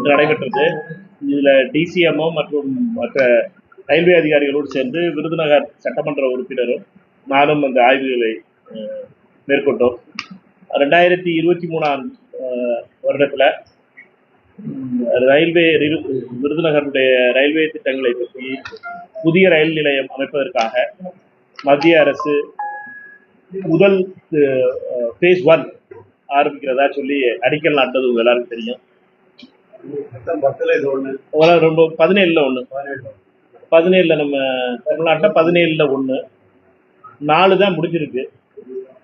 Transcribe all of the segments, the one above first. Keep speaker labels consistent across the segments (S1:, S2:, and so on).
S1: நடைபெற்றது. இதில் டிசிஎம்ஓ மற்றும் மற்ற ரயில்வே அதிகாரிகளோடு சேர்ந்து விருதுநகர் சட்டமன்ற உறுப்பினரும் நானும் அந்த ஆய்வுகளை மேற்கொண்டோம். 2023ஆம் வருடத்தில் ரயில்வே விருதுநகருடைய ரயில்வே திட்டங்களை பற்றி புதிய ரயில் நிலையம் அமைப்பதற்காக மத்திய அரசு முதல் phase 1 ஆரம்பிக்கிறதா சொல்லி அடிக்கல் நாட்டது உங்க எல்லாருக்கும் தெரியும். 17ல் ஒன்று 17ல் நம்ம தமிழ்நாட்டில் 17ல் 1 4 தான் முடிஞ்சிருக்கு,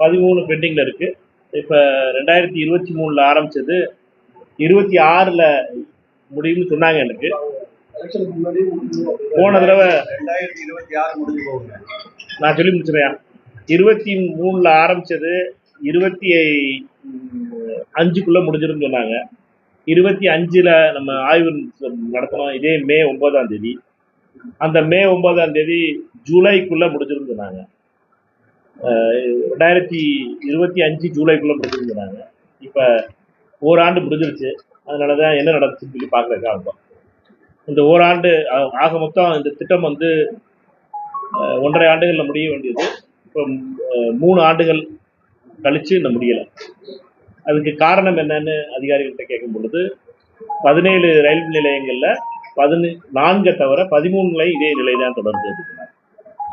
S1: 13 பெண்டிங்கில் இருக்குது. இப்போ 2023ல் ஆரம்பித்தது 26ல் முடியும்னு சொன்னாங்க. எனக்கு போன தடவை
S2: 2026 முடிஞ்சு போகுங்க.
S1: நான் சொல்லி முடிச்சுறேன். 23ல் ஆரம்பித்தது 25க்குள்ளே முடிஞ்சிருன்னு சொன்னாங்க. 25ல் நம்ம ஆய்வு நடத்தினோம். இதே மே 9ஆம் தேதி. அந்த மே 9ஆம் தேதி ஜூலைக்குள்ளே முடிஞ்சிருன்னு சொன்னாங்க. 2025 ஜூலைக்குள்ளே முடிஞ்சிருன்னு சொன்னாங்க. இப்போ ஓராண்டு முடிஞ்சிருச்சு. அதனால தான் என்ன நடந்துச்சுன்னு சொல்லி பார்க்குறதுக்காக இருக்கும். இந்த ஓராண்டு ஆக மொத்தம் இந்த திட்டம் வந்து 1.5 ஆண்டுகளில் முடிய வேண்டியது இப்போ 3 ஆண்டுகள் கழித்து இன்னும் முடியலை. அதுக்கு காரணம் என்னன்னு அதிகாரிகள்கிட்ட கேட்கும் பொழுது 17 ரயில் நிலையங்களில் 14 தவிர 13 இதே நிலை தான் தொடர்ந்து.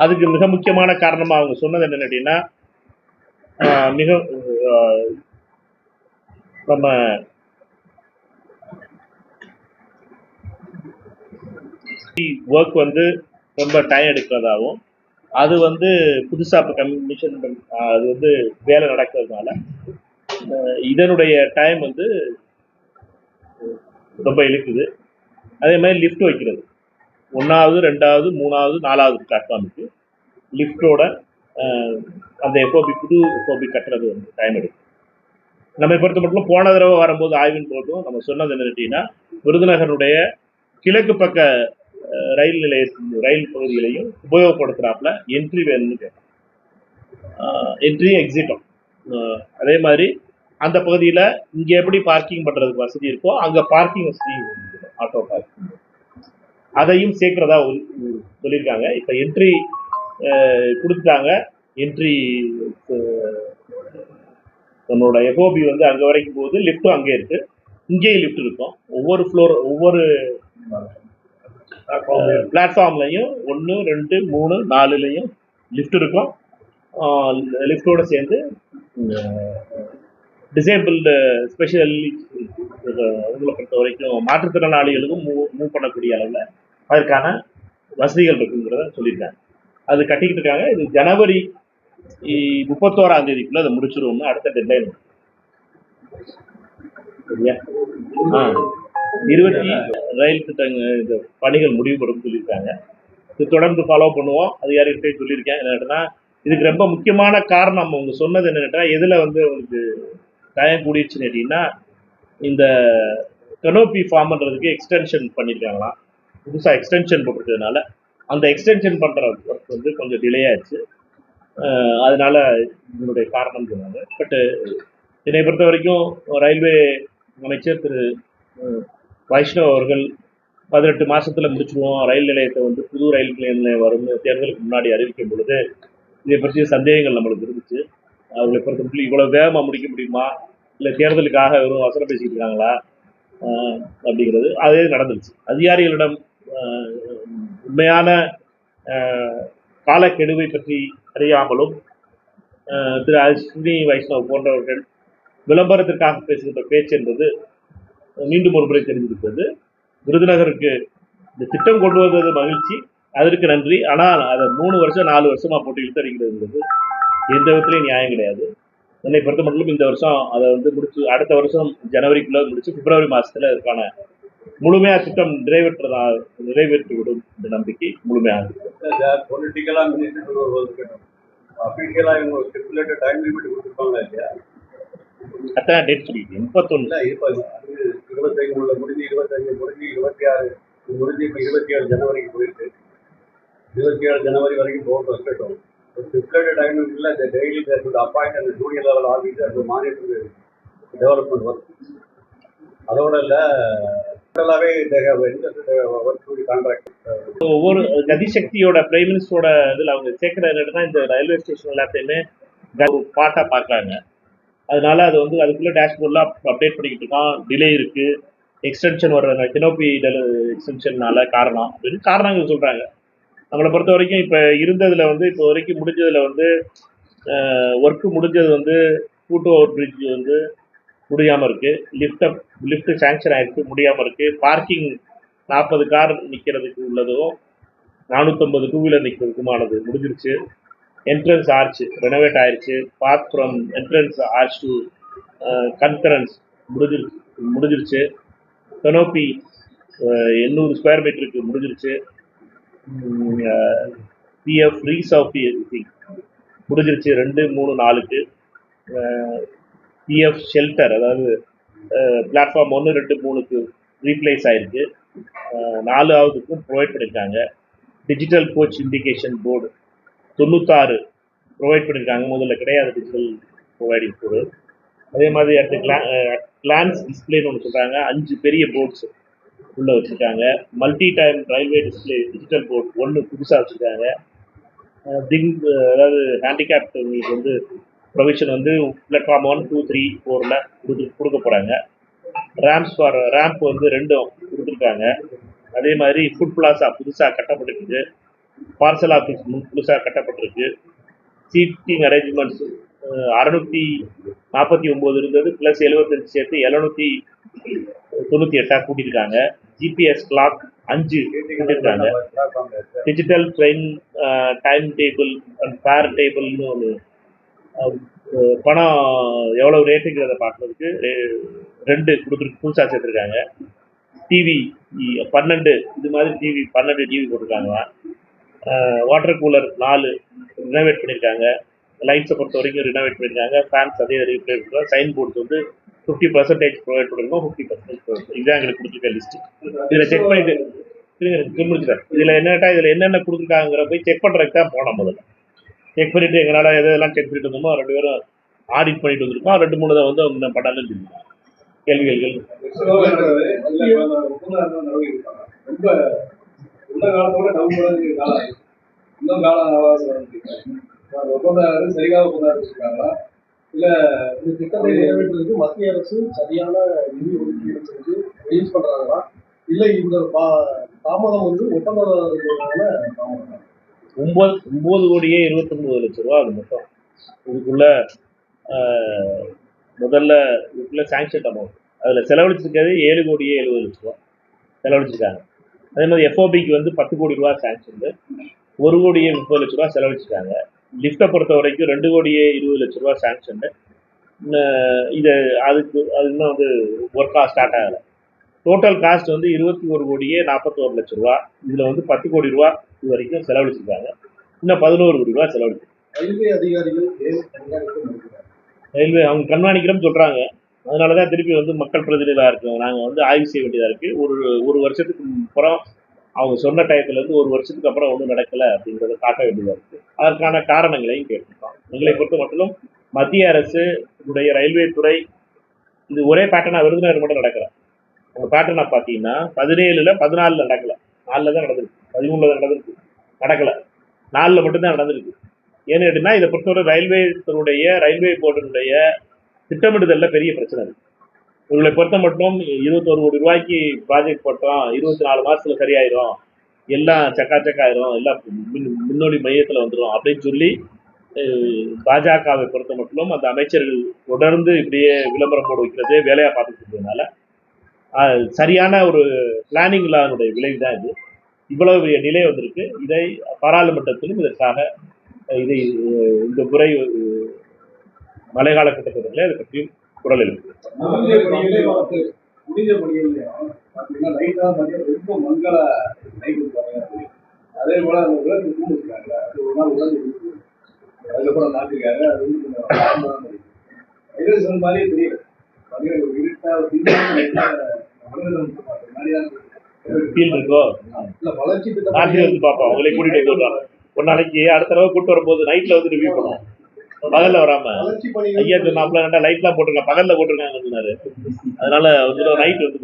S1: அதுக்கு மிக முக்கியமான காரணமாக அவங்க சொன்னது என்னன்னு கேட்டீங்கன்னா, மிக நம்ம ஒர்க் வந்து ரொம்ப டைம் எடுக்கிறதாகவும், அது வந்து புதுசாக இப்போ கமிஷன் அது வந்து வேலை நடக்கிறதுனால இதனுடைய டைம் வந்து ரொம்ப இழுக்குது. அதே மாதிரி லிஃப்ட் வைக்கிறது 1வது 2வது 3வது 4வது பிளாட்ஃபார்முக்கு லிஃப்டோட அந்த எஃப்ஓபி புது எஃப்ஓபி கட்டுறது வந்து டைம் எடுக்கும். நம்ம பொறுத்த மட்டும் போன தடவை வரும்போது ஆய்வின் போதும் நம்ம சொன்னது என்ன கேட்டீங்கன்னா, விருதுநகருடைய கிழக்கு பக்க ரயில் ரயில் பகுதிகளையும் உபயோகப்படுத்துகிறாப்புல என்ட்ரி வேணும்னு கேட்டோம். என்ட்ரி எக்ஸிட்டும் அதே மாதிரி அந்த பகுதியில் இங்கே எப்படி பார்க்கிங் பண்ணுறதுக்கு வசதி இருக்கோ அங்கே பார்க்கிங் வசதி ஆட்டோ பார்க்கிங் அதையும் சேர்க்கிறதா சொல்லியிருக்காங்க. இப்போ என்ட்ரி கொடுத்துட்டாங்க. என்ட்ரி நம்மளோட எஃப்ஓபி வந்து அங்கே வரைக்கும் போகுது. லிஃப்ட்டும் அங்கே இருக்குது, இங்கேயும் லிஃப்ட் இருக்கும். ஒவ்வொரு ஃப்ளோர் ஒவ்வொரு பிளாட்ஃபார்ம்லையும் 1 2 3 4லையும் லிஃப்ட் இருக்கும். லிஃப்டோடு சேர்ந்து டிசேபிள்டு ஸ்பெஷலி உங்களை பொறுத்த வரைக்கும் மாற்றுத்திறனாளிகளுக்கும் மூவ் பண்ணக்கூடிய அளவில் அதற்கான வசதிகள் இருக்குங்கிறத சொல்லியிருக்காங்க. அது கட்டிக்கிட்டு இருக்காங்க. இது ஜனவரி 31ஆம் தேதிக்குள்ளே அதை முடிச்சிருவோம்னு அடுத்த டெட்லைன். சரியா? 20 ரயில் திட்டங்கள் பணிகள் முடிவுபடும் சொல்லியிருக்காங்க. இது தொடர்ந்து ஃபாலோ பண்ணுவோம். அதிகாரிகிட்டே சொல்லியிருக்கேன். என்னன்னா, இதுக்கு ரொம்ப முக்கியமான காரணம் அவங்க சொன்னது என்னன்னா, எதில் வந்து அவங்களுக்கு டைம் கூடிடுச்சுன்னு கேட்டிங்கன்னா, இந்த கனோப்பி ஃபார்ம்ன்றதுக்கு எக்ஸ்டென்ஷன் பண்ணியிருக்காங்களாம். புதுசாக எக்ஸ்டென்ஷன் போட்டிருக்கிறதுனால அந்த எக்ஸ்டென்ஷன் பண்ணுற ஒர்க் வந்து கொஞ்சம் டிலே ஆயிடுச்சு. அதனால இதனுடைய காரணம் சொன்னாங்க. பட்டு என்னை பொறுத்த வரைக்கும் ரயில்வே அமைச்சர் திரு வைஷ்ணவ் அவர்கள் 18 மாதத்தில் முடிச்சுடுவோம், ரயில் நிலையத்தை வந்து புது ரயில் நிலையம் வரும்னு தேர்தலுக்கு முன்னாடி அறிவிக்கும் பொழுது இதை பற்றிய சந்தேகங்கள் நம்மளுக்கு இருந்துச்சு. அவங்களை பொறுத்தவரைக்கும் இவ்வளோ வேகமாக முடிக்க முடியுமா, இல்லை தேர்தலுக்காக வெறும் அவசரம் பேசிக்கிட்டு இருக்காங்களா அப்படிங்கிறது அதே நடந்துருச்சு. அதிகாரிகளிடம் உண்மையான காலக்கெடுவை பற்றி அறியாமலும் திரு அஸ்வினி வைஷ்ணவ் போன்றவர்கள் விளம்பரத்திற்காக பேசுகின்ற பேச்சு என்பது மீண்டும் ஒரு முறை தெரிஞ்சிருக்கிறது. விருதுநகருக்கு இந்த திட்டம் கொண்டு வந்தது மகிழ்ச்சி, அதற்கு நன்றி. ஆனால் அதை 3 வருஷம் 4 வருஷமாக போட்டு இழுத்தடிக்கிறதுங்கிறது எந்த விதத்துலையும் நியாயம் கிடையாது. என்னை பொறுத்த மட்டும் இந்த வருஷம் அதை வந்து முடிச்சு அடுத்த வருஷம் ஜனவரிக்குள்ளே முடிச்சு பிப்ரவரி மாதத்தில் அதுக்கான முழுமையாக திட்டம் நிறைவேற்றிவிடும் இந்த நம்பிக்கை முழுமையாக இருக்கு. அதான் டேட் சொல்லிட்டு 31
S2: 25 முடிஞ்சு 25 முடிஞ்சு 26 முடிஞ்சு இப்போ 27 ஜனவரிக்கு போயிருக்கு. 27 ஜனவரி வரைக்கும் போகட்டும். ஸ்டிப்புலேட்டட் டைம் இல்லை. இந்த டெய்லி அப்பாயிண்ட் அந்த ஜூனியர் லெவல் ஆஃபீஸர் அந்த மானிட்டர் டெவலப்மெண்ட் ஒர்க் அதோட இல்லை டோட்டலாகவே கான்ட்ராக்ட்.
S1: ஒவ்வொரு கதிசக்தியோட பிரைம் மினிஸ்டரோட இதில் அவங்க சேர்க்குற என்னன்னா இந்த ரயில்வே ஸ்டேஷன் எல்லாத்தையுமே ஒரு பார்ட்டாக பார்க்குறாங்க. அதனால அது வந்து அதுக்குள்ளே டேஷ்போர்ட்லாம் அப்டேட் பண்ணிக்கிட்டு இருக்கான். டிலே இருக்குது, எக்ஸ்டென்ஷன் வர்ற கினோபி எக்ஸ்டென்ஷன்னால காரணம் அப்படின்னு காரணங்கள் சொல்கிறாங்க. நம்மளை பொறுத்த வரைக்கும் இப்போ இருந்ததில் வந்து இப்போ வரைக்கும் முடிஞ்சதில் வந்து ஒர்க்கு முடிஞ்சது வந்து கூட்டு ஓவர் பிரிட்ஜ் வந்து முடியாமல் இருக்குது. லிஃப்ட் சேங்ஷன் ஆகிருக்கு, முடியாமல் இருக்குது. பார்க்கிங் 40 கார் நிற்கிறதுக்கு உள்ளதும் 450 டூ வீலர் நிற்கிறதுக்குமானது முடிஞ்சிருச்சு. என்ட்ரன்ஸ் ஆர்ச் ரெனோவேட் ஆயிடுச்சு. Path from entrance arch to concourse முடிஞ்சிருச்சு. கனோப்பி 800 ஸ்கொயர் மீட்டருக்கு முடிஞ்சிருச்சு. பிஎஃப் ரீசாஃபி முடிஞ்சிருச்சு 2, 3, 4க்கு. பிஎஃப் ஷெல்டர் அதாவது பிளாட்ஃபார்ம் 1, 2, 3க்கு ரீப்ளேஸ் ஆகிருக்கு. 4ஆவதுக்கும் ப்ரொவைட் பண்ணியிருக்காங்க. Digital coach indication board 96 provide பண்ணியிருக்காங்க. முதல்ல கிடையாது டிஜிட்டல் ப்ரொவைடிங் போர்டு. அதே மாதிரி அடுத்து கிளான்ஸ் டிஸ்பிளேன்னு ஒன்று சொல்கிறாங்க. 5 பெரிய போர்ட்ஸ் உள்ளே வச்சுருக்காங்க. Multi time railway display digital board 1 புதுசாக வச்சுருக்காங்க. அதாவது ஹேண்டிகேப்டவங்களுக்கு வந்து ப்ரொவிஷன் வந்து பிளாட்ஃபார்ம் 1, 2, 3, 4ல் கொடுக்க போகிறாங்க. ரேம்ப் வந்து 2 கொடுத்துருக்காங்க. அதே மாதிரி ஃபுட் பிளாஸா புதுசாக கட்டப்பட்டிருக்கு. பார்சல் ஆஃபீஸ் புதுசாக கட்டப்பட்டிருக்கு. சீட்டிங் அரேஞ்ச்மெண்ட்ஸ் 649 இருந்தது, ப்ளஸ் 75 சேர்த்து 798 கூட்டியிருக்காங்க. ஜிபிஎஸ் கிளாக் 5 கூட்டியிருக்காங்க. Digital train time table and fare டேபிள்னு ஒன்று பணம் எவ்வளோ ரேட்டுங்கிறத பார்க்குறதுக்கு 2 கொடுத்துருக்கு, புதுசாக சேர்த்துருக்காங்க. டிவி 12 இது மாதிரி டிவி 12 டிவி போட்டிருக்காங்க. வாட்டர் கூலர் 4 ரினோவேட் பண்ணியிருக்காங்க. லைட்ஸை பொறுத்த வரைக்கும் ரினோவேட் பண்ணியிருக்காங்க. ஃபேன்ஸ் அதே ரினோவேட் பண்ணியிருக்காங்க. சைன் போர்ட்ஸ் வந்து 50% ப்ரொவைட் பண்ணியிருக்கோம், 50% இதுதான் எங்களுக்கு கொடுத்துருக்க லிஸ்ட்டு. இதில் செக் பண்ணிட்டு முடிச்சுட்டேன். இதில் என்னட்டா இதில் என்னென்ன கொடுத்துருக்காங்கிற போய் செக் பண்ணுறதுக்கு தான் போனோம். முதல்ல செக் பண்ணிவிட்டு எங்களால் எதெல்லாம் செக் பண்ணிட்டு வந்தோமோ 2 பேரும் ஆடிட் பண்ணிட்டு வந்திருக்கோம். 2, 3 தான் வந்து அவங்க பண்ணாலும் தெரியும். கேள்விகள்
S2: ரொம்ப இந்த காலத்தோட காலம் இன்னும் காலம் ஒப்பந்தாரு சரியாக ஒப்பந்தாரு வச்சிருக்காங்களா இல்லை இந்த திட்டத்தை நிறைவேற்றுறதுக்கு மத்திய அரசு சரியான நிதி ஒதுக்கீடு செஞ்சு ரிலீஸ் பண்ணுறாங்களா இல்லை இந்த தாமதம் வந்து ஒப்பந்ததாரர்களுக்கான தாமதம்?
S1: 9 கோடியே 29 லட்ச ரூபா அது மொத்தம். இதுக்குள்ள முதல்ல இதுக்குள்ள சாங்ஷன் அமௌண்ட் அதில் செலவழிச்சிருக்கிறது 7 கோடியே 70 லட்ச ரூபா செலவழிச்சிருக்காங்க. அதே மாதிரி எஃப்ஓபிக்கு வந்து 10 கோடி ரூபா சாங்ஷன், 1 கோடியே 30 லட்ச ரூபா செலவழிச்சிருக்காங்க. லிஃப்ட்டை பொறுத்த வரைக்கும் 2 கோடியே 20 லட்ச ரூபா சாங்ஷன். இது அதுக்கு அது இன்னும் வந்து ஒர்க்காக ஸ்டார்ட் ஆகலை. டோட்டல் காஸ்ட் வந்து 21 கோடியே 41 லட்ச ரூபா. இதில் வந்து 10 கோடி ரூபா இது வரைக்கும் செலவழிச்சிருக்காங்க. இன்னும் 11 கோடி ரூபா செலவழிச்சு.
S2: ரயில்வே அதிகாரிகள்
S1: ரயில்வே அவங்க கண்காணிக்கிறோம்னு சொல்கிறாங்க. அதனால தான் திருப்பி வந்து மக்கள் பிரதிநிதிகளாக இருக்கோம், நாங்கள் வந்து ஆய்வு செய்ய வேண்டியதாக இருக்குது. ஒரு வருஷத்துக்கு அப்புறம் அவங்க சொன்ன டயத்துலேருந்து 1 வருஷத்துக்கு அப்புறம் ஒன்றும் நடக்கலை அப்படிங்கிறத காட்ட வேண்டியதாக இருக்குது. அதற்கான காரணங்களையும் கேட்டிருக்கோம். எங்களை பொறுத்த மட்டும் மத்திய அரசு உடைய ரயில்வே துறை இது ஒரே பேட்டர்னாக விருதுநகர் மட்டும் நடக்கலை. உங்கள் பேட்டர்னாக பார்த்தீங்கன்னா 17ல் 14 நடக்கலை, 4 தான் நடந்திருக்கு, 13 தான் நடக்கலை, 4 மட்டும்தான் நடந்திருக்கு. ஏன்னு கேட்டிங்கன்னா இதை பொறுத்தவரை ரயில்வே போர்டினுடைய திட்டமிடுதலில் பெரிய பிரச்சனை இருக்குது. இவங்களை பொறுத்த மட்டும் 21 கோடி ரூபாய்க்கு ப்ராஜெக்ட் போட்டோம், 24 மாதத்தில் சரியாயிரும், எல்லாம் சக்காயிரும், எல்லாம் முன்னோடி மையத்தில் வந்துடும் அப்படின்னு சொல்லி பாஜகவை பொறுத்த மட்டும் அந்த அமைச்சர்கள் தொடர்ந்து இப்படியே விளம்பரம் போட வைக்கிறதே வேலையாக பார்த்துட்டு இருக்கிறதுனால சரியான ஒரு பிளானிங் இல்லாதனுடைய விளைவு தான் இது. இவ்வளவு பெரிய நிலை வந்திருக்கு. இதை பாராளுமன்றத்திலும் இதற்காக இந்த முறை மழைக்கால கூட்டத்தொடரில் அதை பற்றியும் குரல் எழுப்பு.
S2: அதே போல அந்த உலகத்தை இருக்காங்க, அது ஒரு நாள் உலகம் அதுக்கப்புறம் நாட்டுக்காக அது சொன்ன மாதிரியே தெரியும்.
S1: வளர்ச்சி வந்து பார்ப்போம், அவங்களே கூட்டிட்டு வருவாங்க. ஒரு நாளைக்கு அடுத்த தடவை கூட்டு வரும்போது நைட்ல வந்து ரிவ்யூ பண்ணுவோம். பகல்ல வராம ஐயா சொன்னாப்ல லைட்லாம் போட்டிருக்காங்க, பகல்ல போட்டிருக்காங்க. அதனால நைட் வந்து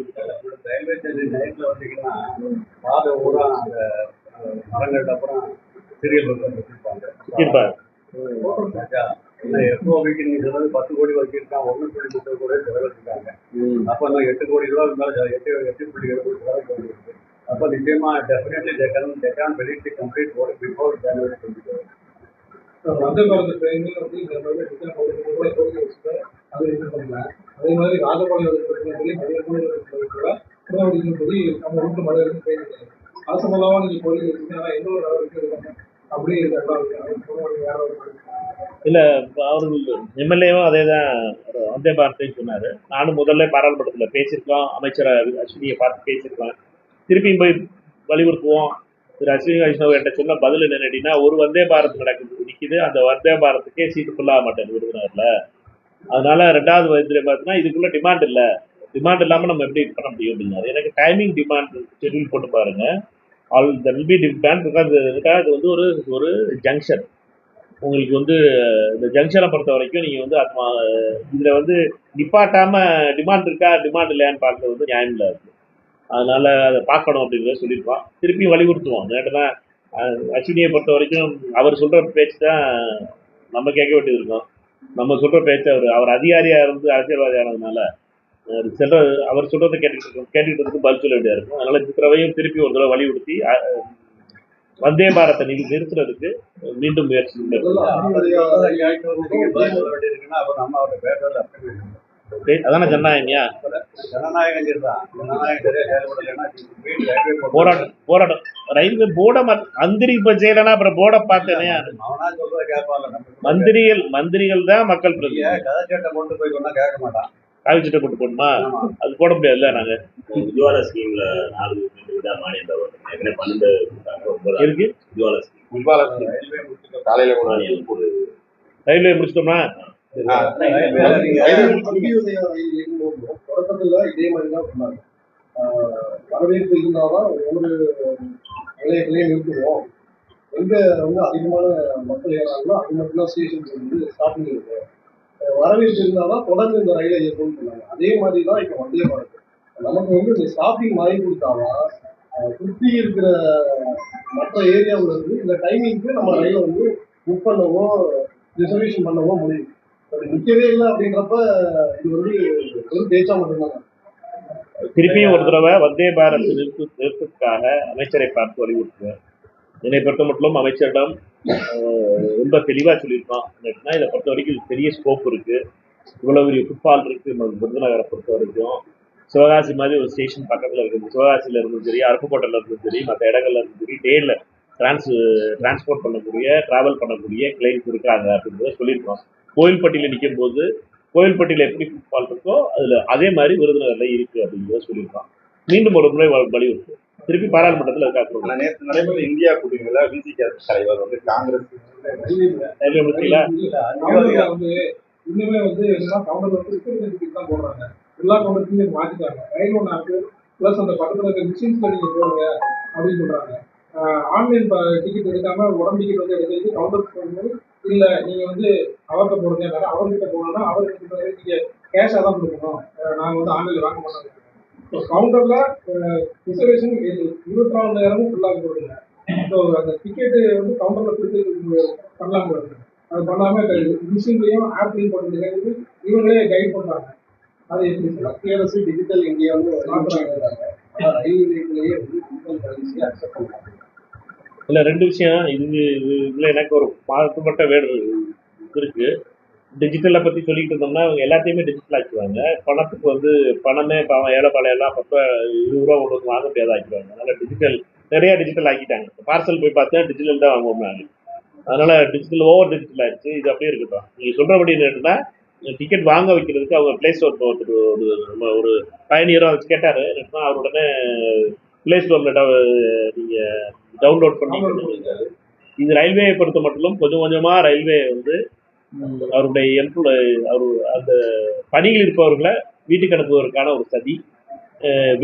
S2: இது நைட்டில் பார்த்தீங்கன்னா பாதை ஊரா அந்த மரங்கள்ட்ட அப்புறம் சீரியல் வச்சுருப்பாங்க. எப்போ வீட்டு நீங்க சொன்னது 10 கோடி வச்சிருக்கான், 1.30 கோடி செலவழிச்சிருக்காங்க. அப்போ நான் 8 கோடி ரூபா இருந்தாலும் 8.7 கோடி செலவழிக்க வேண்டியிருக்கு. அப்போ நிச்சயமா definitely they can predict the complete work before January 22.
S3: Vande Bharat ட்ரெயினில் வந்து இந்த மாதிரி அது இது பண்ணலாம். அதே மாதிரி ராஜபாளையம் சொல்லி கூட திருவண்ணாமலை நம்ம வீட்டு மழை ட்ரெயின் அது சம்பந்தமாக நீங்கள் கோரிக்கை வச்சுருக்கீங்க. ஆனால் எந்த ஒரு நடவடிக்கை எடுக்கணும் அப்படியே
S1: இல்லை, அவர்கள் எம்எல்ஏவும் அதே தான் வந்தே பாரத்தையும் சொன்னார். நானும் முதல்ல பாராளுமன்றத்தில் பேசியிருக்கோம், அமைச்சர் அஸ்வினியை பார்த்து பேசியிருக்கோம். திருப்பியும் போய் வலியுறுத்துவோம். திரு அஸ்வினி வைஷ்ணவ் என்கிட்ட சொன்ன பதில் என்னன்னு கேட்டீங்கன்னா, ஒரு வந்தே பாரத் நிற்கிது, அந்த வந்தே பாரத்துக்கே சீட்டு ஃபுல்லாக மாட்டேன் விருதுநகரில். அதனால 2வது வந்தே பாரத்னா இதுக்குள்ள டிமாண்ட் இல்லை, டிமாண்ட் இல்லாமல் நம்ம எப்படி இது பண்ண முடியும் அப்படின்னாரு. எனக்கு டைமிங் டிமாண்ட் ஷெட்யூல் போட்டு பாருங்க. All there will be demand because இது வந்து ஒரு ஜங்ஷன். உங்களுக்கு வந்து இந்த ஜங்ஷனை பொறுத்த வரைக்கும் நீங்கள் வந்து இதில் வந்து நிப்பாட்டாமல் டிமாண்ட் இருக்கா டிமாண்ட் இல்லையான்னு பார்க்குறது வந்து நியாயம் இல்லை. அதனால் அதை பார்க்கணும் அப்படிங்கிறத சொல்லியிருப்பான். திருப்பியும் வலியுறுத்துவோம். ஏன்னா அஸ்வினியை பொறுத்த வரைக்கும் அவர் சொல்கிற பேச்சு தான் நம்ம கேட்க வேண்டியது இருக்கும். நம்ம சொல்கிற பேச்சு அவர் அதிகாரியாக இருந்து அரசியல்வாதியானதுனால அவர் சொல்கிறத கேட்டுக்கிட்டு பதில் சொல்ல வேண்டியதாக இருக்கும். அதனால் சித்திரவையும் திருப்பி ஒரு தடவை வலியுறுத்தி வந்தே பாரத்தை நிறுத்துறதுக்கு மீண்டும் முயற்சி அதான ஜனநாயகம்யா. போராட்டம் ரயில்வே போர்டை மந்திரி இப்ப செய்யலன்னா அப்புறம் போர்டை பார்த்தேனே. மந்திரிகள் தான் மக்கள் காவிச்சட்டை போட்டு போடணுமா? அது போட முடியாதுல்ல. நாங்க
S4: உஜ்வாலா ஸ்கீம்ல 4 மானியம்
S1: இருக்கு.
S4: காலையில
S1: ரயில்வே முடிச்சிட்டோம்னா
S3: தொடக்கத்துல இதே மாதிரிதான் சொன்னாங்க. வரவேற்பு இருந்தாதான் ஒவ்வொரு நிலையங்களையும் நிறுத்துவோம். எங்க வந்து அதிகமான மக்கள் ஏறாங்களோ அது மட்டும்தான் ஸ்டேஷன் வந்து ஸ்டாப்பிங் இருக்கு. வரவேற்பு இருந்தாதான் தொடர்ந்து இந்த ரயிலை இயக்கும்னு சொன்னாங்க. அதே மாதிரி தான் இப்போ வந்தே பாரத் நமக்கு வந்து இந்த ஸ்டாப்பிங் வாங்கி கொடுத்தாதான் சுற்றி இருக்கிற மற்ற ஏரியாவில் இருந்து இந்த டைமிங்க்கு நம்ம ரயிலை வந்து புக் பண்ணவோ ரிசர்வேஷன் பண்ணவோ முடியும். நிற்கவே இல்லை அப்படின்றப்ப இது வந்து வெறும் பேச்சா மட்டும்தான்.
S1: திருப்பியும் ஒரு தடவை வந்தே பாரத் நிறுத்தத்துக்காக அமைச்சரை பார்த்து வலியுறுத்துவேன். என்னை பொறுத்த மட்டும் அமைச்சரிடம் ரொம்ப தெளிவாக சொல்லியிருக்கோம். என்னன்னா இதை பொறுத்த வரைக்கும் இது பெரிய ஸ்கோப் இருக்குது, இவ்வளோ பெரிய ஃபுட்பால் இருக்குது. விருதுநகரை பொறுத்த வரைக்கும் சிவகாசி மாதிரி ஒரு ஸ்டேஷன் பக்கத்தில் இருக்குது. சிவகாசியில் இருந்தும் சரி, அருப்புக்கோட்டையில் இருந்தும் சரி, மற்ற இடங்கள்ல இருந்தும் சரி, டேயில் டிரான்ஸ்போர்ட் பண்ணக்கூடிய ட்ராவல் பண்ணக்கூடிய கிளைண்ட்ஸ் இருக்காங்க அப்படின்றத சொல்லியிருக்கோம். கோயில்பட்டியில் நிற்கும் போது கோயில்பட்டியில் எப்படி ஃபுட்பால் இருக்கோ அதில் அதே மாதிரி விருதுநகரில் இருக்குது அப்படிங்கிறத சொல்லியிருக்கோம். மீண்டும் ஒரு முறை வலியுறுத்து திருப்பி பாராளுமன்றத்தில் இருக்காங்க.
S4: நேற்று நடைபெற்ற இந்தியா கூட்டணியில் விசிக தலைவர் வந்து காங்கிரஸ்
S3: இன்னுமே வந்து கவுண்டர் வந்து தான் போடுறாங்க. எல்லா கவுண்டர்ஸையும் மாற்றிட்டாங்க. ரயில் ஒன்று ஆகுது ப்ளஸ் அந்த பக்கத்தில் இருக்க மிஷின்ஸ்ல நீங்கள் போடுங்க அப்படின்னு சொல்கிறாங்க. ஆன்லைன் டிக்கெட் எடுக்காம உடம்பு டிக்கெட் வந்து எடுத்து கவுண்டருக்கு போகும்போது இல்லை நீங்கள் வந்து அவர்கிட்ட போடுங்க, அவர்கிட்ட போகணும்னா அவர்கிட்ட நீங்கள் கேஷாக தான் கொடுக்கணும், நாங்கள் வந்து ஆன்லைனில் வாங்க மாட்டோம். ஸோ கவுண்டரில் ரிசர்வேஷன் 24 நேரமும் ஃபுல்லாக போடுங்க. ஸோ அந்த டிக்கெட்டு வந்து கவுண்டரில் கொடுத்து பண்ணலாம் போடுங்க. அது பண்ணாமல் மிஷின்லேயும் ஆப்லையும் போட்டு இவங்களே கைட் பண்ணுறாங்க. அது எப்படி மத்திய டிஜிட்டல் இந்தியா வந்து ரயில்வேலேயே வந்து டிஜிட்டல் கரன்சியை அக்செப்ட் பண்ணுறாங்க.
S1: இல்லை, 2 விஷயம். இதில் எனக்கு ஒரு மாறுபட்ட வேறு இருக்குது. டிஜிட்டலை பற்றி சொல்லிக்கிட்டு இருந்தோம்னா அவங்க எல்லாத்தையுமே டிஜிட்டல் ஆக்கிடுவாங்க. பணத்துக்கு வந்து பணமே பாவம் ஏழை பாலையெல்லாம் 10 ரூபா 20 ரூபா ஒன்று வாங்க முடியாத ஆக்கிடுவாங்க. அதனால் நிறையா டிஜிட்டல் ஆக்கிட்டாங்க. பார்சல் போய் பார்த்தா டிஜிட்டல் தான் வாங்குவோம் நாங்கள். அதனால் டிஜிட்டல் ஓவர் டிஜிட்டல் ஆகிடுச்சு. இது அப்படியே இருக்கட்டும். நீங்கள் சொல்கிறபடி என்னன்னா டிக்கெட் வாங்க வைக்கிறதுக்கு அவங்க ப்ளே ஸ்டோர் ஒரு பயணியரும் வச்சு கேட்டார். என்னன்னா அவர் உடனே ப்ளே ஸ்டோரில் நீங்கள் டவுன்லோட் பண்ணி இது ரயில்வேயை பொறுத்த மட்டும் கொஞ்சம் கொஞ்சமாக ரயில்வே வந்து அவருடைய அவர் அந்த பணியில் இருப்பவர்களை வீட்டுக்கு அனுப்புவதற்கான ஒரு சதி,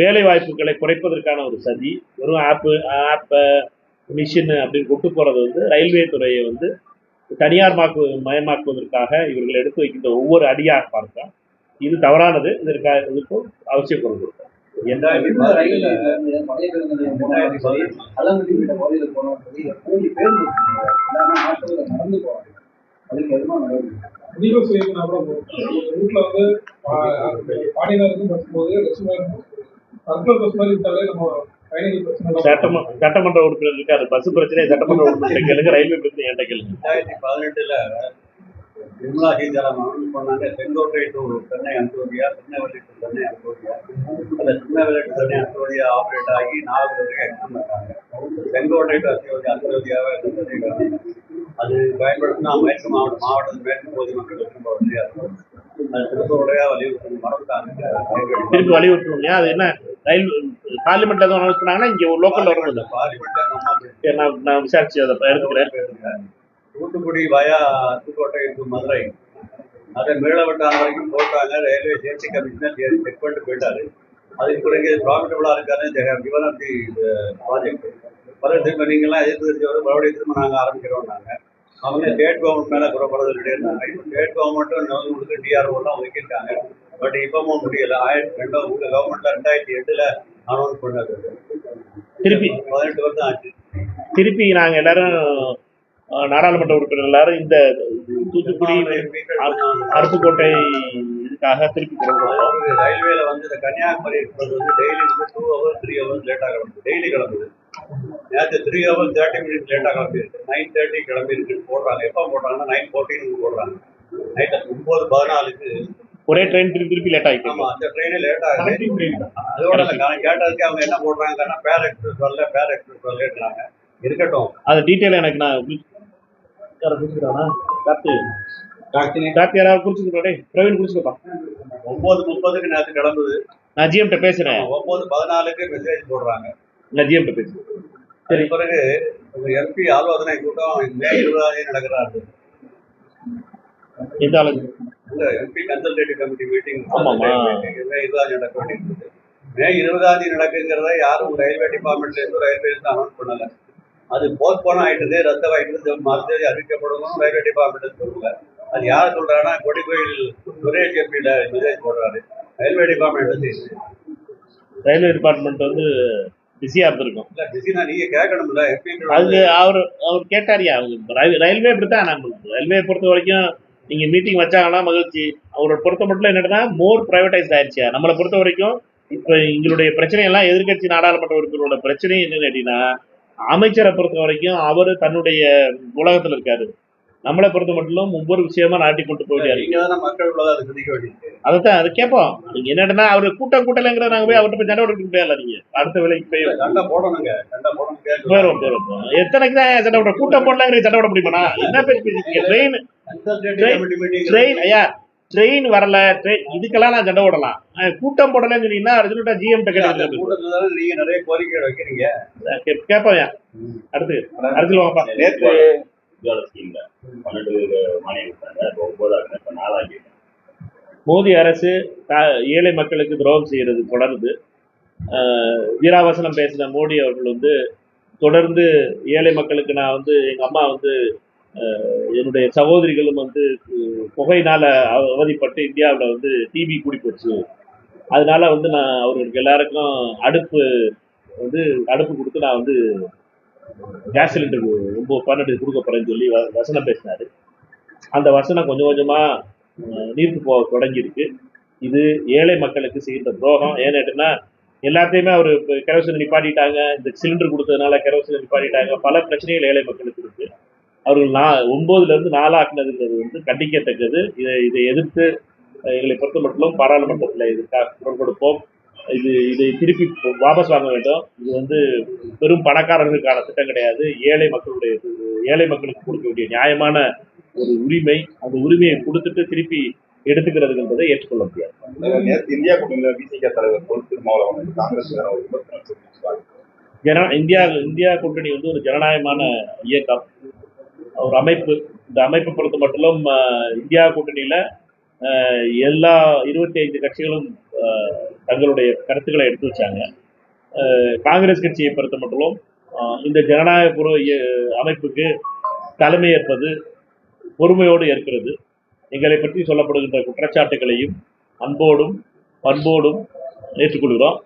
S1: வேலை வாய்ப்புகளை குறைப்பதற்கான ஒரு சதி, வெறும் ஆப்பை மிஷின் அப்படின்னு கொண்டு போகிறது வந்து ரயில்வே துறையை வந்து தனியார் மயமாக்குவதற்காக இவர்கள் எடுத்து வைக்கின்ற ஒவ்வொரு அடியாக பார்த்தா இது தவறானது. இதற்கும் அவசியம் கொடுக்கும்.
S2: 2018
S3: பழைய பேருந்து போனாலும் சரி, அலங்கடி வீட்டை பகுதியில் போனாலும் சரி, போய் பேருந்து நாட்களில் நடந்து போவாங்க. அதுக்கு எதுவும் நடவடிக்கை வீட்டில் வந்து பாடினாருக்கும் பசும்போது பர்சனல் பஸ் மாதிரி விட்டாலே நம்ம பயணிகள் பிரச்சனை
S1: சட்டமன்ற உறுப்பினர் இருக்காது. பஸ் பிரச்சனை சட்டமன்ற உறுப்பினர் கேளுங்க, ரயில்வே பிரச்சனை என்கிட்ட கேளுங்க.
S2: 2018 நிர்மலா சீதாராமன் அனௌன்ஸ் பண்ணாங்க, செங்கோட்டை டு சென்னை அந்தோடியா, திருநெல்வேலி டு சென்னை அந்தோடியா, அந்த திருநெல்வேலி டு சென்னை அந்தோடியா ஆப்ரேட் ஆகி 4 வரைக்கும் எக்ஸ்டன் பண்ணாங்க. செங்கோட்டை டு அந்தோடியாவை அது பயன்படுத்தினா மேற்கு மாவட்டத்தில் மேற்கு பகுதி மக்களுக்கு ரொம்ப வசதியாக இருக்கும். அது திருப்பூரையா வலியுறுத்தி மறந்துட்டாங்க.
S1: திருப்பி வலியுறுத்தணும் இல்லையா? அது என்ன ரயில் பார்லிமெண்ட்ல எதுவும் அனௌன்ஸ் பண்ணாங்கன்னா இங்கே லோக்கல்ல வரும்போது
S2: பார்லிமெண்ட்ல
S1: நான் விசாரிச்சு அதை எடுத்துக்கிறேன்.
S2: தூத்துக்குடி வயா புதுக்கோட்டை டு மதுரை அதை மீளவட்டான வரைக்கும் போட்டாங்க. ரயில்வே சேஃப்டி கமிஷனர் செக் பண்ணிட்டு போயிட்டாரு. அதுக்கு பிறகு ப்ராஃபிட்டபுளாக இருக்காது கிவன் தி ப்ராஜெக்ட். பிறகு திரும்ப நீங்கள்லாம் எதிர்த்து தெரிஞ்சவரை மறுபடியும் திரும்ப நாங்கள் ஆரம்பிக்கிறோம்னாங்க. அவங்க ஸ்டேட் கவர்மெண்ட் மேலே குறப்படுறது கிடையாது. ஸ்டேட் கவர்மெண்ட்டும் உங்களுக்கு டிஆர்ஓலாம் ஒதுக்கியிருக்காங்க. பட் இப்பவும் முடியலை. உங்கள் கவர்மெண்ட்ல 2008 அனௌன்ஸ் பண்ணது.
S1: திருப்பி
S2: 18 வருஷம் ஆச்சு.
S1: திருப்பி நாங்கள் எல்லாரும் நாடாளுமன்ற உறுப்பினர் எல்லாரும் இந்த தூத்துக்குடி அருப்புக்கோட்டை இதுக்காக திருப்பி கொடுக்கணும்.
S2: ரயில்வேல வந்து இந்த கன்னியாகுமரி எக்ஸ்பிரஸ் வந்து டெய்லி வந்து 2 hours 3 hours லேட்டாக கிளம்புது. டெய்லி கிளம்புது. நேற்று 3 hours 30 minutes லேட்டாக கிளம்பியிருக்கு. 9:30 கிளம்பியிருக்குன்னு போடுறாங்க. எப்போ போடுறாங்கன்னா 9:14 போடுறாங்க. நைட்டு 9:14
S1: ஒரே ட்ரெயின் திருப்பி லேட் ஆகிட்டு.
S2: ஆமா, அந்த ட்ரெயினே லேட் ஆகுது. அதோட கேட்டதுக்கு அவங்க என்ன போடுறாங்கன்னா பேர் எக்ஸ்பிரஸ் வரலேன்றாங்க. இருக்கட்டும்,
S1: அது டீட்டெயில் எனக்கு நான் குறிச்சுக்கிறானா கார்த்தி யாராவது குறிச்சுக்கிறோம். பிரவீன் குறிச்சுக்கப்பா.
S2: 9:30 நேற்று கிளம்புது.
S1: நான் ஜிஎம்கிட்ட பேசுறேன்.
S2: 9:14 மெசேஜ் போடுறாங்க.
S1: நான் ஜிஎம்கிட்ட பேசுறேன்.
S2: சரி, பிறகு எம்பி ஆலோசனை கூட்டம் மே 20 நடக்கிறாரு.
S1: எந்த ஆளுங்க?
S2: இல்ல, எம்பி கன்சல்டேட்டிவ் கமிட்டி மீட்டிங்
S1: ஆமாமா
S2: மே 20 நடக்க வேண்டியது. மே 20 நடக்குங்கிறத யாரும் ரயில்வே டிபார்ட்மெண்ட்ல இருந்து ரயில்வே அனௌன்ஸ் பண்ணல. அது போஸ்ட்போன் ஆயிட்டது, ரத்தவாயிட்டு மறுதேதி அறிவிக்கப்படணும் ரயில்வே டிபார்ட்மெண்ட் சொல்லல. அது யார் சொல்றாங்கன்னா கொடிக்கோயில் சுரேஷ் எம்பியில மெசேஜ் போடுறாரு. ரயில்வே
S1: டிபார்ட்மெண்ட் வந்து பிஸியா இருந்திருக்கும்.
S2: இல்ல, பிஸினா நீங்க கேட்கணும்ல.
S1: அது அவர் கேட்டாரியா? ரயில்வே இப்படித்தான். நம்மளுக்கு ரயில்வே பொறுத்த வரைக்கும் நீங்க மீட்டிங் வச்சாங்கன்னா மகிழ்ச்சி. அவரோட பொறுத்த மட்டும் என்னன்னா மோர் பிரைவேடைஸ் ஆயிடுச்சு. நம்மளை பொறுத்த வரைக்கும் இப்ப எங்களுடைய பிரச்சனை எல்லாம் எதிர்கட்சி நாடாளுமன்ற உறுப்பினரோட பிரச்சனை என்னன்னு கேட்டீங்கன்னா, அமைச்சரை பொறுத்த வரைக்கும் அவரு தன்னுடைய உலகத்துல இருக்காரு. நம்மளை பொறுத்த மட்டும் ஒவ்வொரு விஷயமா நாட்டி கொண்டு போயிட்டாரு. அதைத்தான் அது கேட்போம். நீங்க என்னன்னா அவரு கூட்டலைங்கிற நாங்க போய் அவர்கிட்ட போய் சண்டை போட முடியாது. நீங்க அடுத்த வேலைக்கு போய் போயிடும். எத்தனைக்கு தான் சண்டை போட கூட்டம் போடலாங்கிற சண்டை போட முடியுமா? என்ன பேசிருக்கீங்க? ட்ரெயின் ஐயா ட்ரெயின் வரல, இதுக்கெல்லாம் நான் சண்டை போடலாம். கூட்டம் போடலன்னு சொன்னீங்கன்னா ரிசல்ட்டா ஜிஎம்கிட்ட கேட்டு
S2: நீங்க நிறைய கோரிக்கை வைக்கிறீங்க.
S1: கேட்போம். அடுத்து அரசியல் வாங்கப்பா.
S4: நேற்று 12 மானியம் கொடுத்தாங்க. 9 4
S1: மோடி அரசு ஏழை மக்களுக்கு துரோகம் செய்யறது தொடர்ந்து. வீராவசனம் பேசின மோடி அவர்கள் வந்து தொடர்ந்து ஏழை மக்களுக்கு நான் வந்து எங்க அம்மா வந்து என்னுடைய சகோதரிகளும் வந்து புகையினால அவதிப்பட்டு இந்தியாவில் வந்து டிபி கூடி போச்சு. அதனால வந்து நான் அவர்களுக்கு எல்லாருக்கும் அடுப்பு கொடுத்து நான் வந்து கேஸ் சிலிண்டர் 9-12 கொடுக்க போறேன்னு சொல்லி வசனம் பேசினாரு. அந்த வசனம் கொஞ்சம் கொஞ்சமா நீர்த்து போக தொடங்கியிருக்கு. இது ஏழை மக்களுக்கு செய்கின்ற துரோகம். ஏன்னா எல்லாத்தையுமே அவர் கெரோசின் நிப்பாட்டிட்டாங்க. இந்த சிலிண்டர் கொடுத்ததுனால கெரோசின் நிப்பாட்டிட்டாங்க. பல பிரச்சனைகள் ஏழை மக்களுக்கு இருக்கு. அவர்கள் 9லேருந்து 4 ஆக்கினதுங்கிறது வந்து கண்டிக்கத்தக்கது. இதை எதிர்த்து எங்களை பொறுத்த மட்டும் பாராளுமன்றத்தில் இதுக்காக குரல் கொடுப்போம். இதை திருப்பி வாபஸ் வாங்க வேண்டும். இது வந்து பெரும் பணக்காரர்களுக்கான திட்டம் கிடையாது. ஏழை மக்களுக்கு கொடுக்க வேண்டிய நியாயமான ஒரு உரிமை. அந்த உரிமையை கொடுத்துட்டு திருப்பி எடுத்துக்கிறது என்பதை ஏற்றுக்கொள்ள முடியாது.
S4: இந்தியா கூட்டணியில விசிக தலைவர் தொல் திருமாவளவன் காங்கிரஸ்
S1: இந்தியா கூட்டணி வந்து ஒரு ஜனநாயகமான இயக்கம், ஒரு அமைப்பு. இந்த அமைப்பை பொறுத்த மட்டும் இந்தியா கூட்டணியில எல்லா 25 கட்சிகளும் தங்களுடைய கருத்துக்களை எடுத்து வச்சாங்க. காங்கிரஸ் கட்சியை பொறுத்த மட்டும் இந்த ஜனநாயகபூர்வ அமைப்புக்கு தலைமை ஏற்பது, பொறுமையோடு ஏற்கிறது. எங்களை பற்றி சொல்லப்படுகின்ற குற்றச்சாட்டுகளையும் அன்போடும் பண்போடும் ஏற்றுக்கொள்கிறோம்.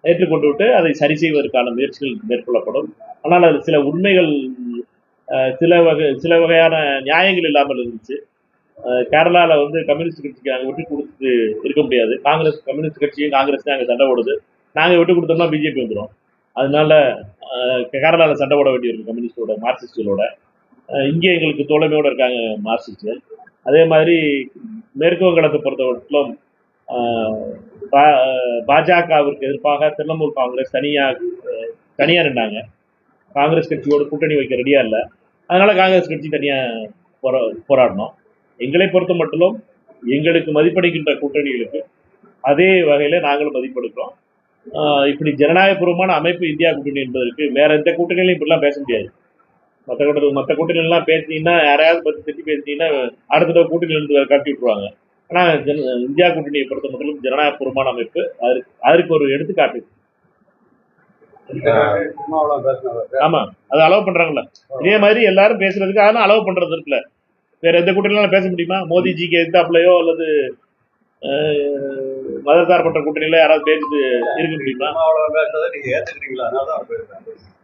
S1: ஏற்றுக்கொண்டு விட்டு அதை சரி செய்வதற்கான முயற்சிகள் மேற்கொள்ளப்படும். ஆனால் அது சில உண்மைகள், சில வகையான நியாயங்கள் இல்லாமல் இருந்துச்சு. கேரளாவில் வந்து கம்யூனிஸ்ட் கட்சிக்கு நாங்கள் விட்டு கொடுத்து இருக்க முடியாது. கம்யூனிஸ்ட் கட்சியும் காங்கிரஸ் நாங்கள் சண்டை போடுது. நாங்கள் விட்டு கொடுத்தோம்னா பிஜேபி வந்துடும். அதனால கேரளாவில் சண்டை போட வேண்டியிருக்கு கம்யூனிஸ்டோட, மார்க்சிஸ்டுகளோட. இங்கே எங்களுக்கு தோழமையோடு இருக்காங்க மார்க்சிஸ்டுகள். அதே மாதிரி மேற்கு வங்கத்தை பொறுத்தவரைக்கும் பாஜகவிற்கு எதிர்ப்பாக திரிணாமுல் காங்கிரஸ் தனியாக நின்றாங்க. காங்கிரஸ் கட்சியோட கூட்டணி வைக்க ரெடியா இல்லை. அதனால காங்கிரஸ் கட்சி தனியாக போராடணும். எங்களை பொறுத்த மட்டும் எங்களுக்கு மதிப்பளிக்கின்ற கூட்டணிகளுக்கு அதே வகையில் நாங்களும் மதிப்பெடுக்கிறோம். இப்படி ஜனநாயகபூர்வமான அமைப்பு இந்தியா கூட்டணி என்பதற்கு வேற எந்த கூட்டணியிலும் இப்படிலாம் பேச முடியாது. மற்ற கூட்டணிகள்லாம் பேசினீங்கன்னா, யாரையாவது பற்றி திட்டி பேசினீங்கன்னா அடுத்த கூட்டணியிலிருந்து காட்டி விட்டுருவாங்க. ஆனால் இந்தியா கூட்டணியை பொறுத்த மட்டும் ஜனநாயகபூர்வமான அமைப்பு. அதற்கு ஒரு எடுத்துக்காட்டு. ஆமா, அது அலோவ் பண்றாங்கல்ல. இதே மாதிரி எல்லாரும் பேசுறதுக்கு அதெல்லாம் அலோவ் பண்றது இருக்குல்ல. வேற எந்த கூட்டணியிலும் பேச முடியுமா? மோடிஜிக்கு எதிர்த்தாப்புலையோ அல்லது மதசார்பற்ற கூட்டணியில யாராவது பேசிட்டு இருக்க முடியுமா?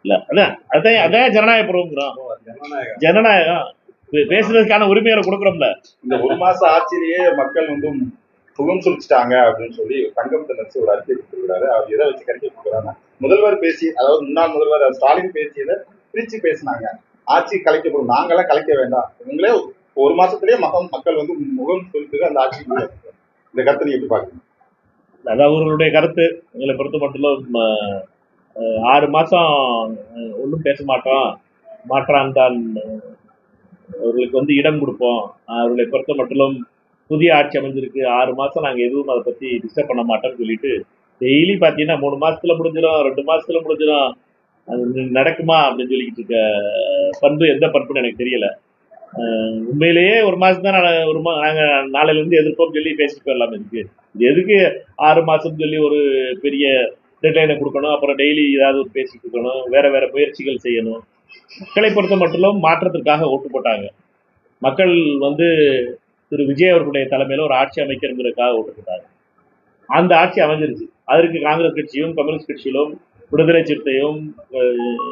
S1: இல்ல, அதான் ஜனநாயகபூர்வம். ஜனநாயகம் பேசுறதுக்கான உரிமைகளை கொடுக்குறோம்ல.
S4: இந்த ஒரு மாச ஆட்சியிலேயே மக்கள் வந்து புகம் சுழிச்சிட்டாங்க அப்படின்னு சொல்லி தங்கம் தென்னரசு ஒரு அறிக்கை கொடுத்துருக்காரு. அவர் எதை வச்சு கருத்து கொடுக்குறாங்க? முதல்வர் பேசி, அதாவது முன்னாள் முதல்வர் ஸ்டாலின் பேசியதை பிரிச்சு பேசினாங்க. ஆட்சி கலைக்கப்படும், நாங்களாம் கலைக்க வேண்டாம், இவங்களே ஒரு மாசத்திலேயே மக்கள் வந்து முகம் சுழித்துக்கு அந்த ஆட்சி. இந்த கருத்தை எப்படி பாக்குறீங்க?
S1: அது அவர்களுடைய கருத்து. எங்களை பொறுத்த மட்டும் 6 மாசம் ஒன்றும் பேச மாற்றான் தான் அவர்களுக்கு வந்து இடம் கொடுப்போம். அவர்களை பொறுத்த மட்டும் புதிய ஆட்சி அமைஞ்சிருக்கு, 6 மாசம் நாங்கள் எதுவும் அதை பற்றி டிஸ்டர்ப் பண்ண மாட்டோம்னு சொல்லிட்டு டெய்லி பார்த்தீங்கன்னா 3 மாசத்துல முடிஞ்சிடும், 2 மாசத்துல முடிஞ்சிடும். அது நடக்குமா அப்படின்னு சொல்லிக்கிட்டு இருக்க பண்பு எந்த பண்புன்னு எனக்கு தெரியல. உண்மையிலேயே ஒரு மாதம் தான் நாங்கள் நாளையிலேருந்து எதிர்ப்போம் சொல்லி பேசிட்டு போயிடலாம். இது எதுக்கு 6 மாதம் சொல்லி ஒரு பெரிய டெட்லைனை கொடுக்கணும், அப்புறம் டெய்லி ஏதாவது ஒரு பேசிட்டு இருக்கணும், வேற முயற்சிகள் செய்யணும். மக்களை பொறுத்த மட்டும் மாற்றத்திற்காக ஓட்டு போட்டாங்க. மக்கள் வந்து திரு விஜய் அவர்களுடைய தலைமையில் ஒரு ஆட்சி அமைக்கிறதுக்காக ஓட்டு போட்டாங்க. அந்த ஆட்சி அமைஞ்சிருச்சு. அதற்கு காங்கிரஸ் கட்சியும் கம்யூனிஸ்ட் கட்சியிலும் விடுதலை சிறுத்தையும்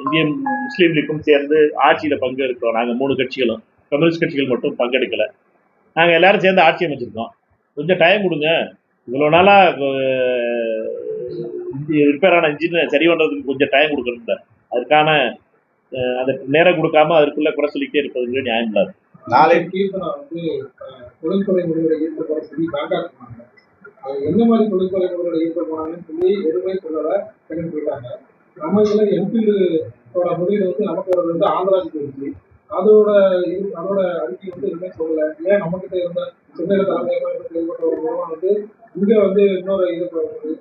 S1: இந்தியன் முஸ்லீம் லீக்கும் சேர்ந்து ஆட்சியில் பங்கெடுக்கிறோம். நாங்கள் 3 கட்சிகளும், கம்யூனிஸ்ட் கட்சிகள் மட்டும் பங்கெடுக்கலை. நாங்கள் எல்லாரும் சேர்ந்து ஆட்சி அமைச்சிருக்கோம். கொஞ்சம் டைம் கொடுங்க. இவ்வளோ நாளாக ரிப்பேரான இன்ஜின் சரி பண்ணுறதுக்கு கொஞ்சம் டைம் கொடுக்கணும்ல. அதுக்கான அந்த நேரம் கொடுக்காம அதற்குள்ள குறை சொல்லிக்கிட்டே இருப்பதுக்கு நியாயம் இல்லாது.
S3: நாளை கீர்த்தனா வந்து தொழில்துறை முதலீடு ஈர்க்க போற சொல்லி காண்டாக்ட் பண்ணாங்க. எந்த மாதிரி தொழில்துறை முதலீடு ஈர்க்க போனாங்கன்னு சொல்லி எதுவுமே சொல்லல, கிளம்பி போயிட்டாங்க. நம்ம இதுல எம்பியோட முதலீடு வந்து நமக்கு வந்து ஆந்திராவுக்கு போயிடுச்சு. அதோட அறிக்கை வந்து எதுவுமே சொல்லல. ஏன் நம்ம கிட்ட இருந்த சென்னையில தலைமையாக செயல்பட்ட ஒரு நிறுவனம் வந்து இங்க வந்து இன்னொரு இது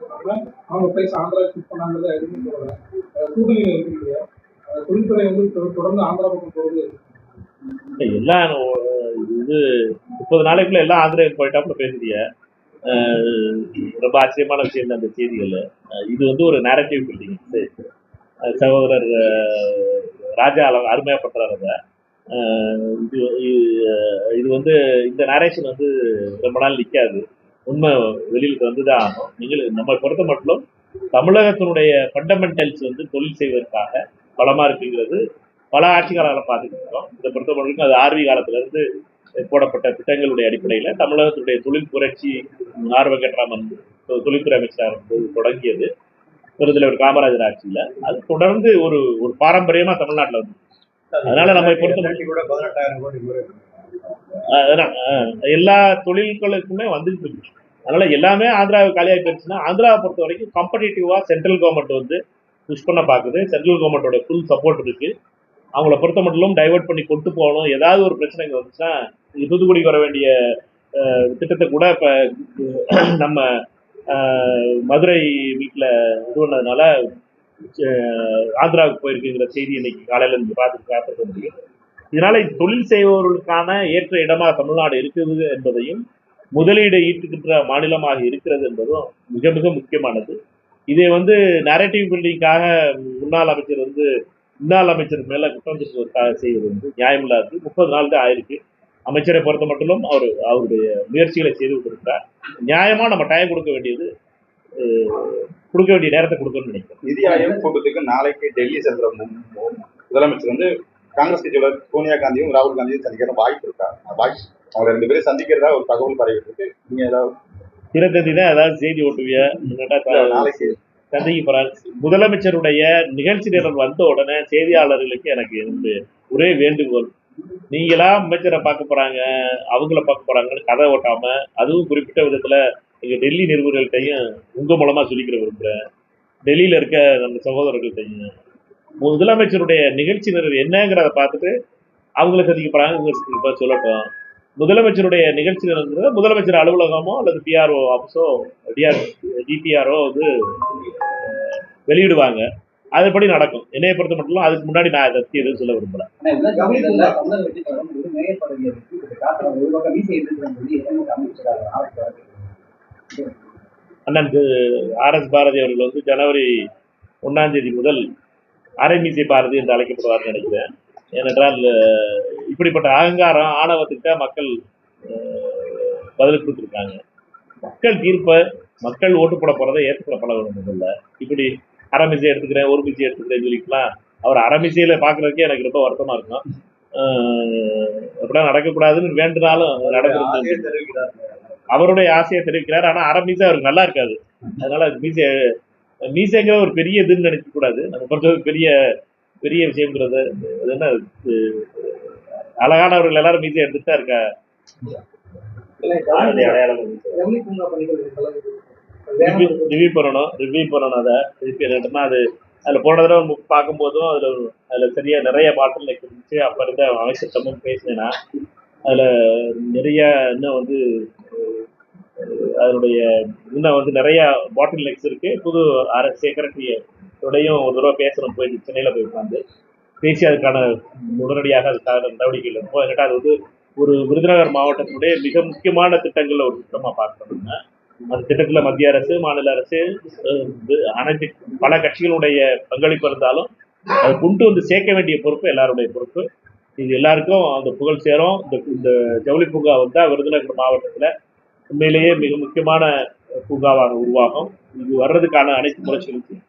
S3: பண்ணாங்க, அவங்க பிரைஸ் ஆந்திராவுக்கு ஷிஃப்ட் பண்ணாங்கிறத எதுவுமே சொல்லல. கூட்டணியில் இருக்கு இல்லையா, தொழில்துறை வந்து தொடர்ந்து ஆந்திரா பக்கம் போகுது.
S1: எல்லாம் இது 30 நாளைக்குள்ள எல்லாம் ஆந்திராவுக்கு போயிட்டாப்புல பேசுறிய. ரொம்ப ஆச்சரியமான விஷயம் தான் அந்த செய்திகள். இது வந்து ஒரு நேரட்டிவ் பில்டிங். சகோதரர் ராஜா அருமையா பண்றாரு. இது வந்து இந்த நேரேஷன் வந்து ரொம்ப நாள் நிற்காது. உண்மை வெளியில் வந்துதான் ஆகும். நம்ம பொறுத்த மட்டும் தமிழகத்தினுடைய ஃபண்டமெண்டல்ஸ் வந்து தொழில் செய்வதற்காக பலமா இருக்குங்கிறது பல ஆட்சி காலங்களை பார்த்துட்டு இருக்கோம். இதை பொறுத்த மட்டும் அது ஆர்வி காலத்திலிருந்து போடப்பட்ட திட்டங்களுடைய அடிப்படையில் தமிழகத்துடைய தொழில் புரட்சி ஆர் வெங்கட்ராமன் தொழில்துறை அமைச்சராக தொடங்கியது பெருந்தலைவர் காமராஜர் ஆட்சியில். அது தொடர்ந்து ஒரு பாரம்பரியமா தமிழ்நாட்டில் வந்து, அதனால நம்ம பொறுத்த எல்லா தொழில்களுக்குமே வந்துட்டு இருக்கு. அதனால எல்லாமே ஆந்திராவுக்கு காலியாக போயிடுச்சுன்னா, ஆந்திராவை பொறுத்த வரைக்கும் காம்படிட்டிவா சென்ட்ரல் கவர்மெண்ட் வந்து புஷ் பண்ண பார்க்குது. சென்ட்ரல் கவர்மெண்டோட ஃபுல் சப்போர்ட் இருக்கு. அவங்கள பொறுத்த மட்டும் டைவெர்ட் பண்ணி கொண்டு போகணும். ஏதாவது ஒரு பிரச்சனை இங்கே வந்துச்சுன்னா, தூத்துக்குடிக்கு வர வேண்டிய திட்டத்தை கூட இப்போ நம்ம மதுரை வீட்டில் இது பண்ணதுனால ஆந்திராவுக்கு போயிருக்குங்கிற செய்தி இன்னைக்கு காலையில் இருந்து பார்த்துக்க முடியும். இதனால தொழில் செய்பவர்களுக்கான ஏற்ற இடமா தமிழ்நாடு இருக்குது என்பதையும், முதலீடை ஈட்டுக்கின்ற மாநிலமாக இருக்கிறது என்பதும் மிக மிக முக்கியமானது. இதை வந்து நேரட்டிவ் பில்டிங்காக முன்னாள் அமைச்சர் மேல குற்றம் செய்வது வந்து நியாயமில்லாது. 30 நாள் தான் ஆயிருக்கு. அமைச்சரை பொறுத்த மட்டும் அவருடைய முயற்சிகளை செய்து கொண்டிருக்கிறார். நியாயமா நம்ம டைம் கொடுக்க வேண்டியது கொடுக்க வேண்டிய நேரத்தை கொடுக்கணும்னு நினைக்கிறேன்.
S4: நிதி ஆயோக் கூட்டத்துக்கு நாளைக்கு டெல்லி சென்ற முதலமைச்சர் வந்து காங்கிரஸ் கட்சியோட சோனியா காந்தியும் ராகுல் காந்தியும் சந்திக்கிற வாய்ப்பு இருக்கா? வாய்ப்பு அவங்க 2 பேரும் சந்திக்கிறதா ஒரு தகவல் பரவிட்டு இருக்கு. நீங்க ஏதாவது
S1: தினத்தந்தி தான் ஏதாவது செய்தி ஓட்டுவியா?
S4: நாளைக்கு
S1: சந்திக்க போறாங்க. முதலமைச்சருடைய நிகழ்ச்சி நேரம் வந்த உடனே செய்தியாளர்களுக்கு எனக்கு வந்து ஒரே வேண்டுகோள், நீங்களா அமைச்சரை பார்க்க போறாங்க, அவங்கள பார்க்க போறாங்கன்னு கதை ஓட்டாம, அதுவும் குறிப்பிட்ட விதத்துல எங்க டெல்லி நிருபர்கள்ட்டையும் உங்க மூலமா சொல்லிக்கிற விரும்புறேன். டெல்லியில இருக்க நம்ம சகோதரர்கள்ட்டையும் முதலமைச்சருடைய நிகழ்ச்சி நிரல் என்னங்கிறத பார்த்துட்டு அவங்கள சந்திக்க போறாங்க, இவங்க சொல்லட்டும். முதலமைச்சருடைய நிகழ்ச்சி நிரல்ங்கிறத முதலமைச்சர் அலுவலகமோ அல்லது பிஆர்ஓ ஆஃபீஸோ டிபிஆரோ வந்து வெளியிடுவாங்க. அதுபடி நடக்கும். என்னைய பொறுத்த மட்டும் அதுக்கு முன்னாடி நான் அதை பற்றி எதுவும் சொல்ல விரும்பல. அண்ணன் ஆர்எஸ் பாரதி அவர்கள் வந்து ஜனவரி 1ஆம் தேதி முதல் அரைமீசை பாரதி என்று அழைக்கப்படுவார்னு நினைக்கிறேன். ஏனென்றால் இப்படிப்பட்ட அகங்காரம் ஆணவத்துக்கு மக்கள் பதில் கொடுத்துருக்காங்க. மக்கள் தீர்ப்பை மக்கள் ஓட்டு போட போறதை ஏற்றுக்கிற பழகணும். இல்லை இப்படி அரமிசை எடுத்துக்கிறேன், ஒரு மிசை எடுத்துக்கிறேன்னு சொல்லிக்கலாம். அவர் அரமிசையில பாக்குறதுக்கே எனக்கு ரொம்ப வருத்தமா இருக்கும். அப்படிலாம் நடக்கக்கூடாதுன்னு வேண்டுனாலும் நடக்கிறது. அவருடைய ஆசையை தெரிவிக்கிறார். ஆனா அரமிசை அவருக்கு நல்லா இருக்காது. அதனால மீசைங்கிற ஒரு பெரிய இதுன்னு நினைக்க கூடாது. நம்ம பொறுத்தவரைக்கும் பெரிய பெரிய விஷயங்கிறது என்ன, அழகானவர்கள் எல்லாரும் மீசை எடுத்துட்டு தான் இருக்கா. ரிவ்யூ பண்ணணும் அதை திருப்பி என்னன்னா அது அதில் போன தடவை பார்க்கும்போதும் அதில் சரியா நிறைய பாட்டில் இருந்துச்சு. அப்போ இருந்த அமைச்சர்கிட்டமும் பேசினேன்னா அதில் நிறைய இன்னும் வந்து அதனுடைய இன்னும் வந்து நிறைய பாட்டில் நெக்ஸ் இருக்கு. புது செக்ரட்டரியோடையும் ஒரு தடவை பேசணும், போய் சென்னையில் போய் உட்காந்து பேசி அதுக்கான உடனடியாக அதுக்கான நடவடிக்கைகள் இருக்கும். என்கிட்ட அது வந்து ஒரு விருதுநகர் மாவட்டத்தினுடைய மிக முக்கியமான திட்டங்களில் ஒரு திட்டமாக பார்க்கணும்னா அந்த திட்டத்தில் மத்திய அரசு மாநில அரசு அனைத்து பல கட்சிகளுடைய பங்களிப்பு இருந்தாலும் அதை கொண்டு வந்து சேர்க்க வேண்டிய பொறுப்பு எல்லாருடைய பொறுப்பு. இது எல்லாருக்கும் அந்த புகழ் சேரும். இந்த ஜவுளி பூங்கா வந்தால் விருதுநகர் மாவட்டத்தில் உண்மையிலேயே மிக முக்கியமான பூங்காவாக உருவாகும். இது வர்றதுக்கான அனைத்து முயற்சிகளுக்கும்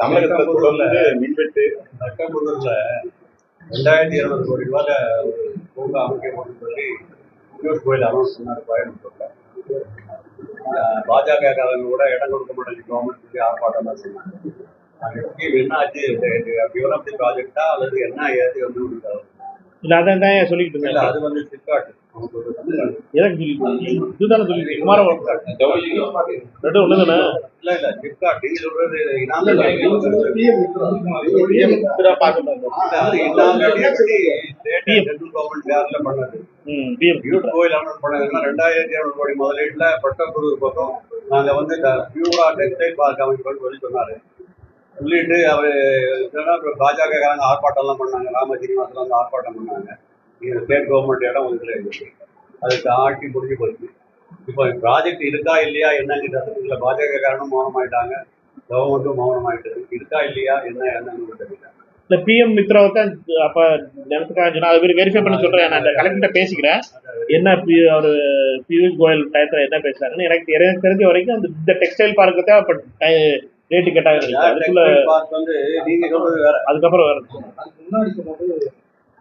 S4: தமிழகத்தில் தொடர்ந்து மின்வெட்டு
S2: சட்டமன்றத்தில் 2200 கோடி ரூபாய் பூங்கா அமைக்கப்படும் சொல்லி பியூஷ் கோயல் அனௌன்ஸ் பண்ணார் கோயம்புத்தூர்ல. பாஜக காரங்க கூட இடம் கொடுக்க மாட்டேங்குது கவர்மெண்ட் சொல்லி ஆர்ப்பாட்டம் தான் சொன்னாங்க. அது என்ன ஆச்சு, டெவலப்மெண்ட் ப்ராஜெக்டா அல்லது என்ன ஏது வந்து
S1: இல்லை அதான் தான் சொல்லிக்கிட்டு இருந்தேன்.
S2: அது வந்து சிப்காட்
S1: எனக்கு இதுதானே சொல்லி குமாரம் ரெண்டு ஒன்று தானே.
S2: இல்ல சிப்காட் நீங்க சொல்றது கோயில் அனௌன்ஸ் பண்ணாங்கன்னா 2200 கோடி முதலீட்டுல பட்டப்பூர் பக்கம் நாங்க வந்து பியூரா டெக்ஸ்டைல் பார்க் அமைப்போம்னு சொல்லி சொன்னாரு. சொல்லிட்டு அவரு பாஜக காரங்க ஆர்ப்பாட்டம் எல்லாம் பண்ணாங்க. ராமஜீனிவாசன் வந்து ஆர்ப்பாட்டம் பண்ணாங்க. இது ஸ்டேட் கவர்மெண்ட் இடம் ஒதுக்கல இருந்துச்சு. அதுக்கு ஆட்சி முடிஞ்சு போச்சு. இப்போ ப்ராஜெக்ட் இருக்கா இல்லையா என்னங்கிட்ட பாஜக காரணம் மௌனமாயிட்டாங்க, கவர்மெண்ட்டும் மௌனமாயிட்டது. இருக்கா இல்லையா என்னன்னு தெரியல.
S1: இல்லை பிஎம் மித்ராவை தான் அப்போ நினைச்சுக்காங்க. நான் அது வெரிஃபை பண்ணி சொல்கிறேன். நான் அந்த கலெக்டர்கிட்ட பேசிக்கிறேன். என்ன அவர் பியூஷ் கோயல் டயத்தில் என்ன பேசுகிறாங்கன்னு எனக்கு தெரிஞ்ச வரைக்கும் அந்த இந்த டெக்ஸ்டைல் பார்க்கு தான் இப்போ ரேட்டு கேட்டாங்க. அதுக்குள்ள
S2: வந்து நீங்க சொல்றது வேற,
S1: அதுக்கப்புறம் வேற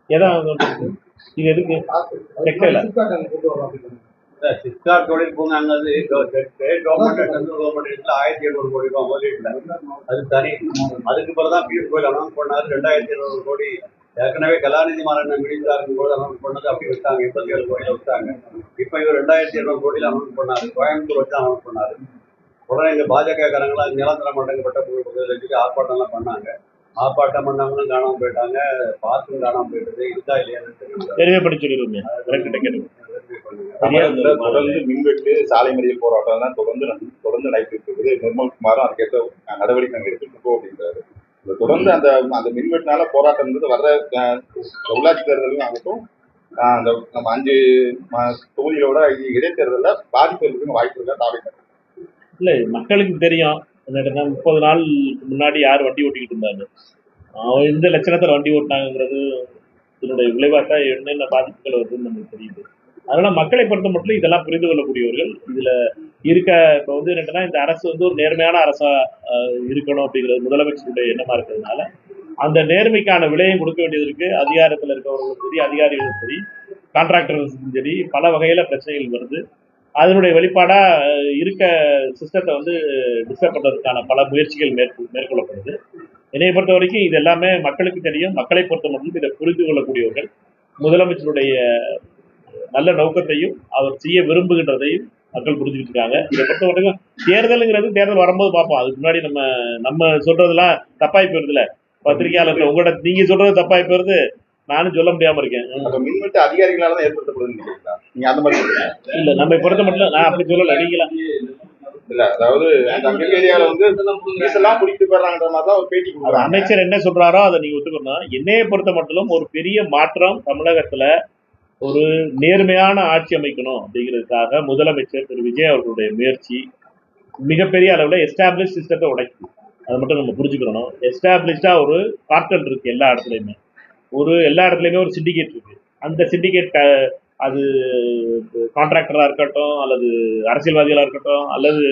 S1: எதாவது இது எதுக்கு டெக்ஸ்டைல
S2: சிப்காட் தொழில் பூங்காங்கிறது ஸ்டேட் கவர்மெண்ட் சென்ட்ரல் கவர்மெண்ட் 1700 கோடி ரூபாய் முதலீட்டுல அது தனி. அதுக்கு பிறகுதான் பியூஷ் கோயல் அனௌன்ஸ் பண்ணாரு 2200 கோடி. ஏற்கனவே கலாநிதி மாறன் மினிஸ்டரா இருக்கும்போது அனௌன்ஸ் பண்ணது அப்படி வச்சாங்க, 87 கோடியில வச்சாங்க. இப்ப இவர் 2200 கோடியில அனௌன்ஸ் பண்ணாரு. கோயம்புத்தூர் வச்சு அனௌன்ஸ் பண்ணாரு. உடனே இந்த பாஜக காரங்களாம் நிலந்தர மாட்டேங்கப்பட்ட ஆர்ப்பாட்டம்லாம் பண்ணாங்க. ஆர்ப்பாட்டம் பண்ணவங்களும் காணாம போயிட்டாங்க, பார்த்தும் காணாம போயிட்டது. இருக்கா இல்லையான்னு
S4: தொடர்ந்து மின்வெட்டு சாலை மறியல் போராட்டம் தான் தொடர்ந்து நடைபெற்று இருக்குது. நிர்மல்குமாரும் அதுக்கேற்ற நடவடிக்கை நாங்கள் எடுத்துருக்கோம் அப்படின்றாரு. தொடர்ந்து அந்த மின்வெட்டினால போராட்டம் வர்ற உள்ளாட்சி தேர்தலும் ஆகட்டும், அந்த நம்ம 5 தொகுதிகளோட இடைத்தேர்தலில் பாதிப்பு இருக்குன்னு வாய்ப்பு இருக்கா? தாவிக்க
S1: இல்லை, மக்களுக்கு தெரியும். 30 நாள் முன்னாடி யார் வண்டி ஓட்டிக்கிட்டு இருந்தாங்க, எந்த லட்சணத்தில் வண்டி ஓட்டினாங்கிறது இதனுடைய விளைவாக என்னென்ன பாதிப்புகள் வருதுன்னு நமக்கு தெரியுது. அதனால மக்களை பொறுத்த மட்டும் இதெல்லாம் புரிந்து கொள்ளக்கூடியவர்கள். இதுல இருக்க இப்போ வந்து என்னன்னா, இந்த அரசு வந்து ஒரு நேர்மையான அரசா இருக்கணும் அப்படிங்கிறது முதலமைச்சருடைய எண்ணமா இருக்கிறதுனால, அந்த நேர்மைக்கான விலையும் கொடுக்க வேண்டியது இருக்கு. அதிகாரத்தில் இருக்கவர்களும் சரி, அதிகாரிகளும் சரி, கான்ட்ராக்டர்களும் சரி, பல வகையில பிரச்சனைகள் வருது. அதனுடைய வெளிப்பாடா இருக்க சிஸ்டத்தை வந்து டிஸ்டர்ப் பண்றதுக்கான பல முயற்சிகள் மேற்கொள்ளப்படுது. என்னைய பொறுத்த வரைக்கும் இது எல்லாமே மக்களுக்கு தெரியும். மக்களை பொறுத்த மட்டும் இதை புரிந்து கொள்ளக்கூடியவர்கள். முதலமைச்சருடைய நல்ல நோக்கத்தையும் அவர் செய்ய விரும்புகின்றதையும் மக்கள் புரிஞ்சுக்கிட்டு இருக்காங்க. இதை பொறுத்த வரைக்கும் தேர்தலுங்கிறது தேர்தல் வரும்போது பார்ப்போம். அதுக்கு முன்னாடி நம்ம சொல்றதெல்லாம் தப்பாய் போயிருதுல. பத்திரிகையாளர்கள் உங்களோட நீங்க சொல்றது தப்பாய் போயிருது, நானும் சொல்ல முடியாம இருக்கேன்.
S4: மின்வெட்டு அதிகாரிகளால தான் ஏற்படுத்தப்படுதுன்னு நினைக்கிறீங்களா? நீங்க அந்த மாதிரி
S1: இல்ல நம்ம பொறுத்த மட்டும் நான் அப்படி சொல்லல. நீங்களா
S4: இல்ல, அதாவது அந்த ஏரியால வந்து எல்லாம் பிடிக்கிட்டு போயிடறாங்கன்ற மாதிரி தான் ஒரு பேட்டி கொடுக்குறாங்க.
S1: அமைச்சர் என்ன சொல்றாரோ அதை நீங்க ஒத்துக்கணும். என்னைய பொறுத்த மட்டும் ஒரு பெரிய மாற்றம் தமிழகத்துல ஒரு நேர்மையான ஆட்சி அமைக்கணும் அப்படிங்கிறதுக்காக முதலமைச்சர் திரு விஜய் அவர்களுடைய முயற்சி மிகப்பெரிய அளவில் எஸ்டாப்ளிஷ் சிஸ்டத்தை உடைக்குது. அதை மட்டும் நம்ம புரிஞ்சுக்கணும். எஸ்டாப்ளிஷ்டா ஒரு கார்ட்டல் இருக்கு எல்லா இடத்துலையுமே. எல்லா இடத்துலையுமே ஒரு சிண்டிகேட் இருக்கு. அந்த சிண்டிகேட் அது கான்ட்ராக்டராக இருக்கட்டும், அல்லது அரசியல்வாதிகளாக இருக்கட்டும், அல்லது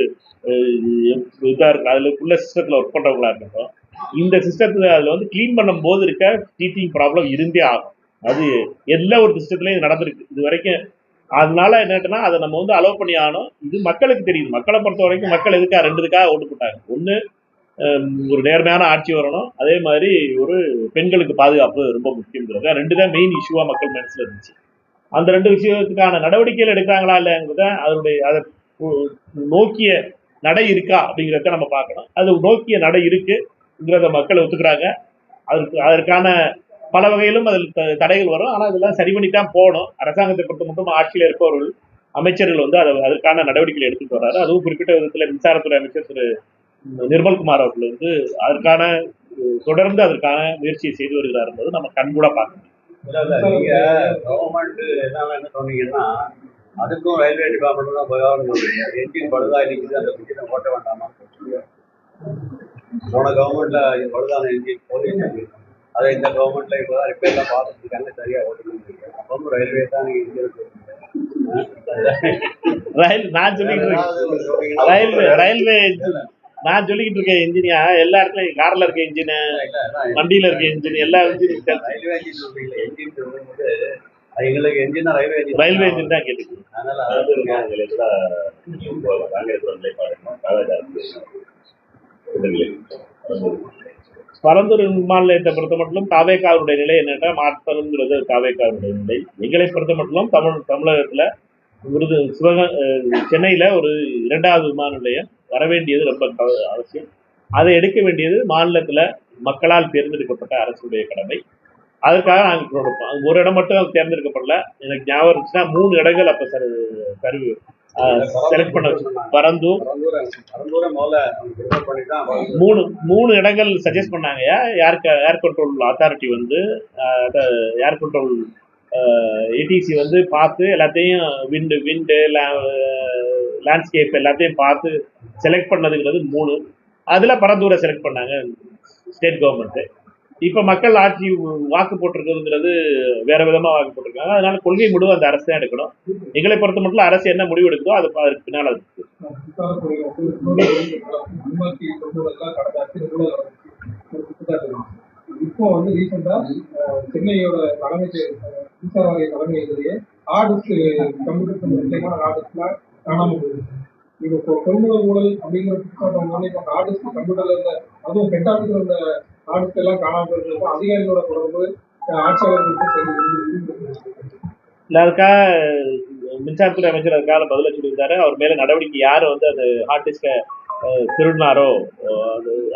S1: இதாக இருக்கு அதுக்குள்ள சிஸ்டத்தில் ஒர்க் பண்ணுறவங்களா இருக்கட்டும், இந்த சிஸ்டத்தில் அதில் வந்து க்ளீன் பண்ணும்போது இருக்க டீச்சிங் ப்ராப்ளம் இருந்தே ஆகும். அது எல்லா ஒரு சிஸ்டத்துலையும் இது நடந்திருக்கு இது வரைக்கும். அதனால என்னட்டுன்னா அதை நம்ம வந்து அலோவ் பண்ணி ஆகணும். இது மக்களுக்கு தெரியுது. மக்களை பொறுத்த வரைக்கும் மக்கள் ரெண்டுக்காக ஓட்டு போட்டாங்க. ஒன்று ஒரு நேர்மையான ஆட்சி வரணும், அதே மாதிரி ஒரு பெண்களுக்கு பாதுகாப்பு ரொம்ப முக்கியங்கிறது. ரெண்டு தான் மெயின் இஷ்யூவாக மக்கள் மனசில் இருந்துச்சு. அந்த ரெண்டு விஷயத்துக்கான நடவடிக்கைகள் எடுக்கிறாங்களா இல்லைங்கிறத அதை நோக்கிய நடை இருக்கா அப்படிங்கிறத நம்ம பார்க்கணும். அது நோக்கிய நடை இருக்குங்கிறத மக்கள் ஒத்துக்கிறாங்க. அதற்கான பல வகையிலும் அதில் தடைகள் வரும். ஆனால் இதெல்லாம் சரி பண்ணி தான் போகணும். அரசாங்கத்தை பொறுத்த மட்டும் ஆட்சியில் இருப்பவர்கள் அமைச்சர்கள் வந்து அதற்கான நடவடிக்கைகள் எடுத்துட்டு வர்றாரு. அதுவும் குறிப்பிட்ட விதத்தில் மின்சாரத்துறை அமைச்சர் திரு நிர்மல்குமார் அவர்கள் வந்து தொடர்ந்து அதற்கான முயற்சியை செய்து வருகிறார் என்பது நம்ம கண்கூட பார்க்கணும்.
S2: நீங்க கவர்மெண்ட் என்ன சொன்னீங்கன்னா அதுக்கும் ரயில்வே டிபார்ட்மெண்ட் தான் விவகாரம் சொல்றீங்க. என்ஜின் பழுதா இருக்குது, அந்த என்ஜினை ஓட்ட வேண்டாமா? போன கவர்மெண்ட்ல பழுதான என்ஜின் போலீஸ் அதை இந்த கவர்மெண்ட்ல இப்போதான் ரிப்பேர்லாம் பார்த்துட்டு இருக்காங்க, சரியா ஓட்டணும். அப்பவும் ரயில்வே தான் நீங்க இங்க இருக்கு.
S1: நான் சொல்லிக்கிட்டு இருக்கேன் இன்ஜினியா எல்லா இடத்துலயும் கார்ல இருக்க இன்ஜின், வண்டியில இருக்க இன்ஜின், எல்லா இன்ஜின்
S2: ரயில்வே இன்ஜின் சொல்றீங்களா? என்ஜின் சொல்லும்போது எங்களுக்கு என்ஜின்
S1: ரயில்வே இன்ஜின் தான் கேட்டுக்கு. பரந்தூர் விமான நிலையத்தை பொறுத்த மட்டும் தாவேக்காவுடைய நிலை என்னன்னா மாற்றணுங்கிறது தாவேக்காவுடைய நிலை. எங்களை பொறுத்த மட்டும் தமிழகத்துல சென்னையில ஒரு 2வது விமான நிலையம் வர வேண்டியது ரொம்ப அவசியம். அதை எடுக்க வேண்டியது மாநிலத்துல மக்களால் தேர்ந்தெடுக்கப்பட்ட அரசுடைய கடமை. அதற்காக நாங்கள் கொடுப்போம். ஒரு இடம் மட்டும் தேர்ந்தெடுக்கப்படல. எனக்கு ஞாபகம் இருந்துச்சுன்னா 3 இடங்கள் அப்ப செலக்ட் பண்ண வச்சு பரந்தூர் 3 இடங்கள் சஜஸ்ட் பண்ணாங்க. ஏர் கண்ட்ரோல் அத்தாரிட்டி வந்து ஏர் கண்ட்ரோல் ஏடிசி வந்து பார்த்து எல்லாத்தையும் விண்டு லேண்ட்ஸ்கேப் எல்லாத்தையும் பார்த்து செலக்ட் பண்ணதுங்கிறது 3. அதில் பரந்தூரை செலக்ட் பண்ணாங்க ஸ்டேட் கவர்மெண்ட்டு. இப்போ மக்கள் ஆட்சி வாக்கு போட்டிருக்கிறதுங்கிறது வேற விதமாக வாக்கு போட்டிருக்காங்க. அதனால கொள்கை முடிவு அந்த அரசு தான் எடுக்கணும். எங்களை பொறுத்த மட்டும் அரசு என்ன முடிவு எடுக்குதோ அதுக்கு பின்னால் அது
S3: இப்போ வந்து ரீசெண்டா சென்னையோட தலைமை மின்சார வாரிய தலைமையிலேயே ஆர்டிஸ்ட் கம்ப்யூட்டர் முக்கியமான ஆர்டிஸ்ட்லாம் காணாமல் போயிருக்கு. இது இப்போ கொள்முதல் ஊழல் அப்படிங்கிற ஆர்டிஸ்ட் கம்ப்யூட்டர்ல இருந்த அதுவும் பெட்டாபில் இருந்த ஆர்டிஸ்ட் எல்லாம் காணாமல் போயிருந்தப்போ அதிகாரிகளோட தொடர்பு ஆட்சியாளர்களுக்கு
S1: அதுக்காக மின்சாரத்துறை அமைச்சர் அதுக்காக பதில சொல்லியிருந்தாரு. அவர் மேல நடவடிக்கை யார் வந்து அந்த ஆர்டிஸ்ட திருடினாரோ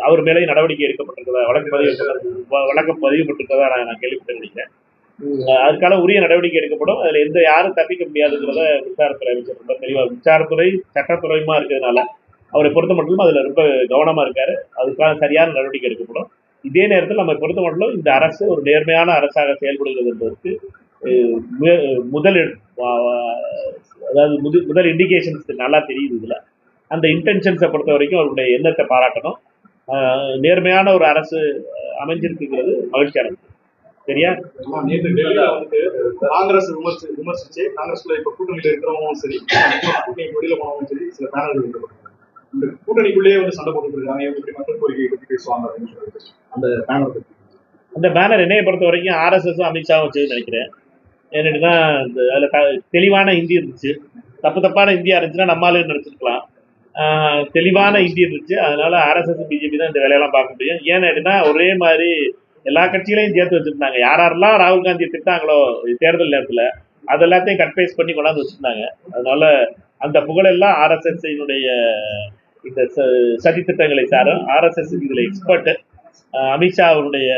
S1: அவர் மேலே நடவடிக்கை எடுக்கப்பட்டிருக்கதா வழக்கு பதிவுபட்டிருக்கதா நான் கேள்விப்பட்டிருக்கேன். அதுக்கான உரிய நடவடிக்கை எடுக்கப்படும். அதுல யாரும் தப்பிக்க முடியாதுங்கிறத மின்சாரத்துறை அமைச்சர் ரொம்ப தெளிவா, மின்சாரத்துறை சட்டத்துறையுமா இருக்கிறதுனால அவரை பொறுத்த மட்டும் அதுல ரொம்ப கவனமா இருக்காரு. அதுக்கான சரியான நடவடிக்கை எடுக்கப்படும். இதே நேரத்தில் நம்ம பொறுத்த மட்டும் இந்த அரசு ஒரு நேர்மையான அரசாக செயல்படுகிறது என்பதற்கு முதல் இண்டிகேஷன்ஸ் நல்லா தெரியுது. இதுல அந்த இன்டென்ஷன்ஸை பொறுத்த வரைக்கும் அவருடைய எண்ணத்தை பாராட்டணும். நேர்மையான ஒரு அரசு அமைஞ்சிருக்குங்கிறது மகிழ்ச்சியானது. சரியா?
S4: நேற்று டெல்லியில வந்துட்டு காங்கிரஸ் விமர்சிச்சு காங்கிரஸ்ல இப்ப கூட்டணியில இருக்கிறவங்களும் சரி, கூட்டணி வெளியில போனவங்களும் சரி, சில பேனர்கள் வைக்கப்பட்டிருக்காங்க. இந்த கூட்டணிக்குள்ளேயே வந்து சண்டை போட்டுட்டு இருக்காங்க. இவங்க இப்படி மக்கள் கோரிக்கையை பத்தி பேசுவாங்க அப்படின்னு சொல்லிட்டு அந்த பேனர் பத்தி.
S1: அந்த பேனர் என்னைய பொறுத்த வரைக்கும் ஆர்எஸ்எஸும் அமித்ஷாவும் வச்சதுன்னு நினைக்கிறேன். ஏன்னா அதில் தெளிவான இந்தி இருந்துச்சு. தப்பான இந்தியா இருந்துச்சுன்னா நம்மளால நினைச்சிருக்கலாம். தெளிவான இந்தி இருந்துச்சு. அதனால ஆர்எஸ்எஸ் பிஜேபி தான் இந்த வேலையெல்லாம் பார்க்க முடியும். ஏன்னா ஒரே மாதிரி எல்லா கட்சிகளையும் சேர்த்து வச்சிருந்தாங்க. யாரெல்லாம் ராகுல் காந்தியை திட்டாங்களோ தேர்தல் நேரத்தில் அது எல்லாத்தையும் கட்பேஸ் பண்ணி கொண்டாந்து வச்சிருந்தாங்க. அதனால அந்த புகழெல்லாம் ஆர்எஸ்எஸ்னுடைய இந்த சதி திட்டங்களை சாரும். ஆர்எஸ்எஸ் இதில் எக்ஸ்பர்ட். அமித்ஷா அவருடைய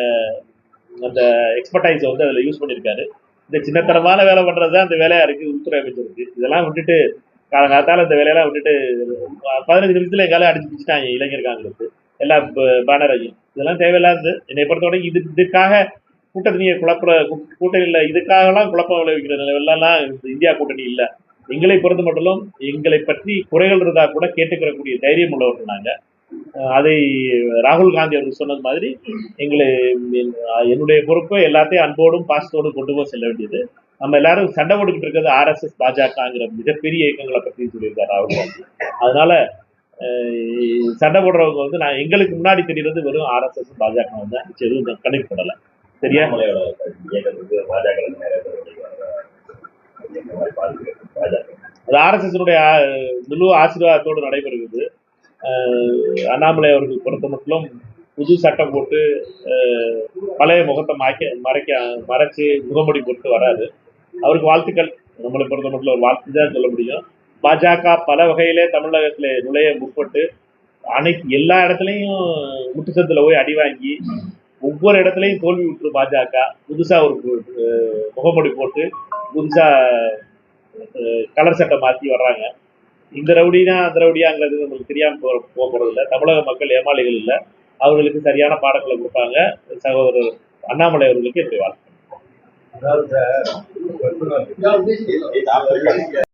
S1: அந்த எக்ஸ்பர்டைஸை வந்து அதில் யூஸ் பண்ணியிருக்காரு. இந்த சின்னத்தனமான வேலை பண்ணுறது தான் அந்த வேலையாக இருக்குது உள்துறை அமைச்சருக்கு. இதெல்லாம் விட்டுட்டு காலங்காலத்தால் இந்த வேலையெல்லாம் விட்டுட்டு 15 நிமிஷத்தில் எங்கால அடிச்சு பிடிச்சிட்டாங்க இளைஞர் காங்கிரஸ் எல்லா பேனரையும். இதெல்லாம் தேவையில்லாது. என்னை பொறுத்தவரைக்கும் இதுக்காக கூட்டணியை கூட்டணியில் இதுக்காகலாம் குழப்பம் விளைவிக்கிற நிலையிலலாம் இந்தியா கூட்டணி இல்லை. எங்களை பொறுத்த மட்டும் எங்களை பற்றி குறைகள் இருந்தால் கூட கேட்டுக்கிறக்கூடிய தைரியம் உள்ளவர்கள் நாங்கள். அதை ராகுல் காந்தி அவர்கள் சொன்னது மாதிரி என்னுடைய பொறுப்பை எல்லாத்தையும் அன்போடும் பாசத்தோடும் கொண்டு போய் செல்ல வேண்டியது. நம்ம எல்லாரும் சண்டை போட்டுக்கிட்டு இருக்கிறது ஆர்எஸ்எஸ் பாஜகங்கிற மிகப்பெரிய இயக்கங்களை பற்றி சொல்லியிருக்காரு ராகுல் காந்தி. அதனால சண்டை போடுறவங்க வந்து எங்களுக்கு முன்னாடி தெரிகிறது வெறும் ஆர்எஸ்எஸ் பாஜக தான். எதுவும் கணக்கு பண்ணலை. சரியா? அது ஆர்எஸ்எஸ்னுடைய முழு ஆசீர்வாதத்தோடு நடைபெறுகிறது. அண்ணாமலை அவர்கள் பொறுத்த மட்டும் புது சட்டம் போட்டு பழைய முகத்தை மறைச்சு முகமூடி போட்டு வராது. அவருக்கு வாழ்த்துக்கள். நம்மளை பொறுத்த மட்டும் ஒரு வாழ்த்து தான் சொல்ல முடியும். பாஜக பல வகையிலே தமிழகத்தில் நுழைய முற்பட்டு எல்லா இடத்துலையும் முட்டுச்சத்தில் போய் அடி வாங்கி ஒவ்வொரு இடத்துலையும் தோல்வி விட்டுரு பாஜக. புதுசாக ஒரு முகமூடி போட்டு புதுசாக கலர் சட்டை மாற்றி வர்றாங்க. இந்த ரவுடினா அந்த ரவுடியாங்கிறது நம்மளுக்கு தெரியாமல் போக போகிறதில்ல. தமிழக மக்கள் ஏமாளிகள் இல்லை. அவர்களுக்கு சரியான பாடங்களை கொடுப்பாங்க. சகோதரர் அண்ணாமலை அவர்களுக்கு என்னுடைய வாழ்க்கை.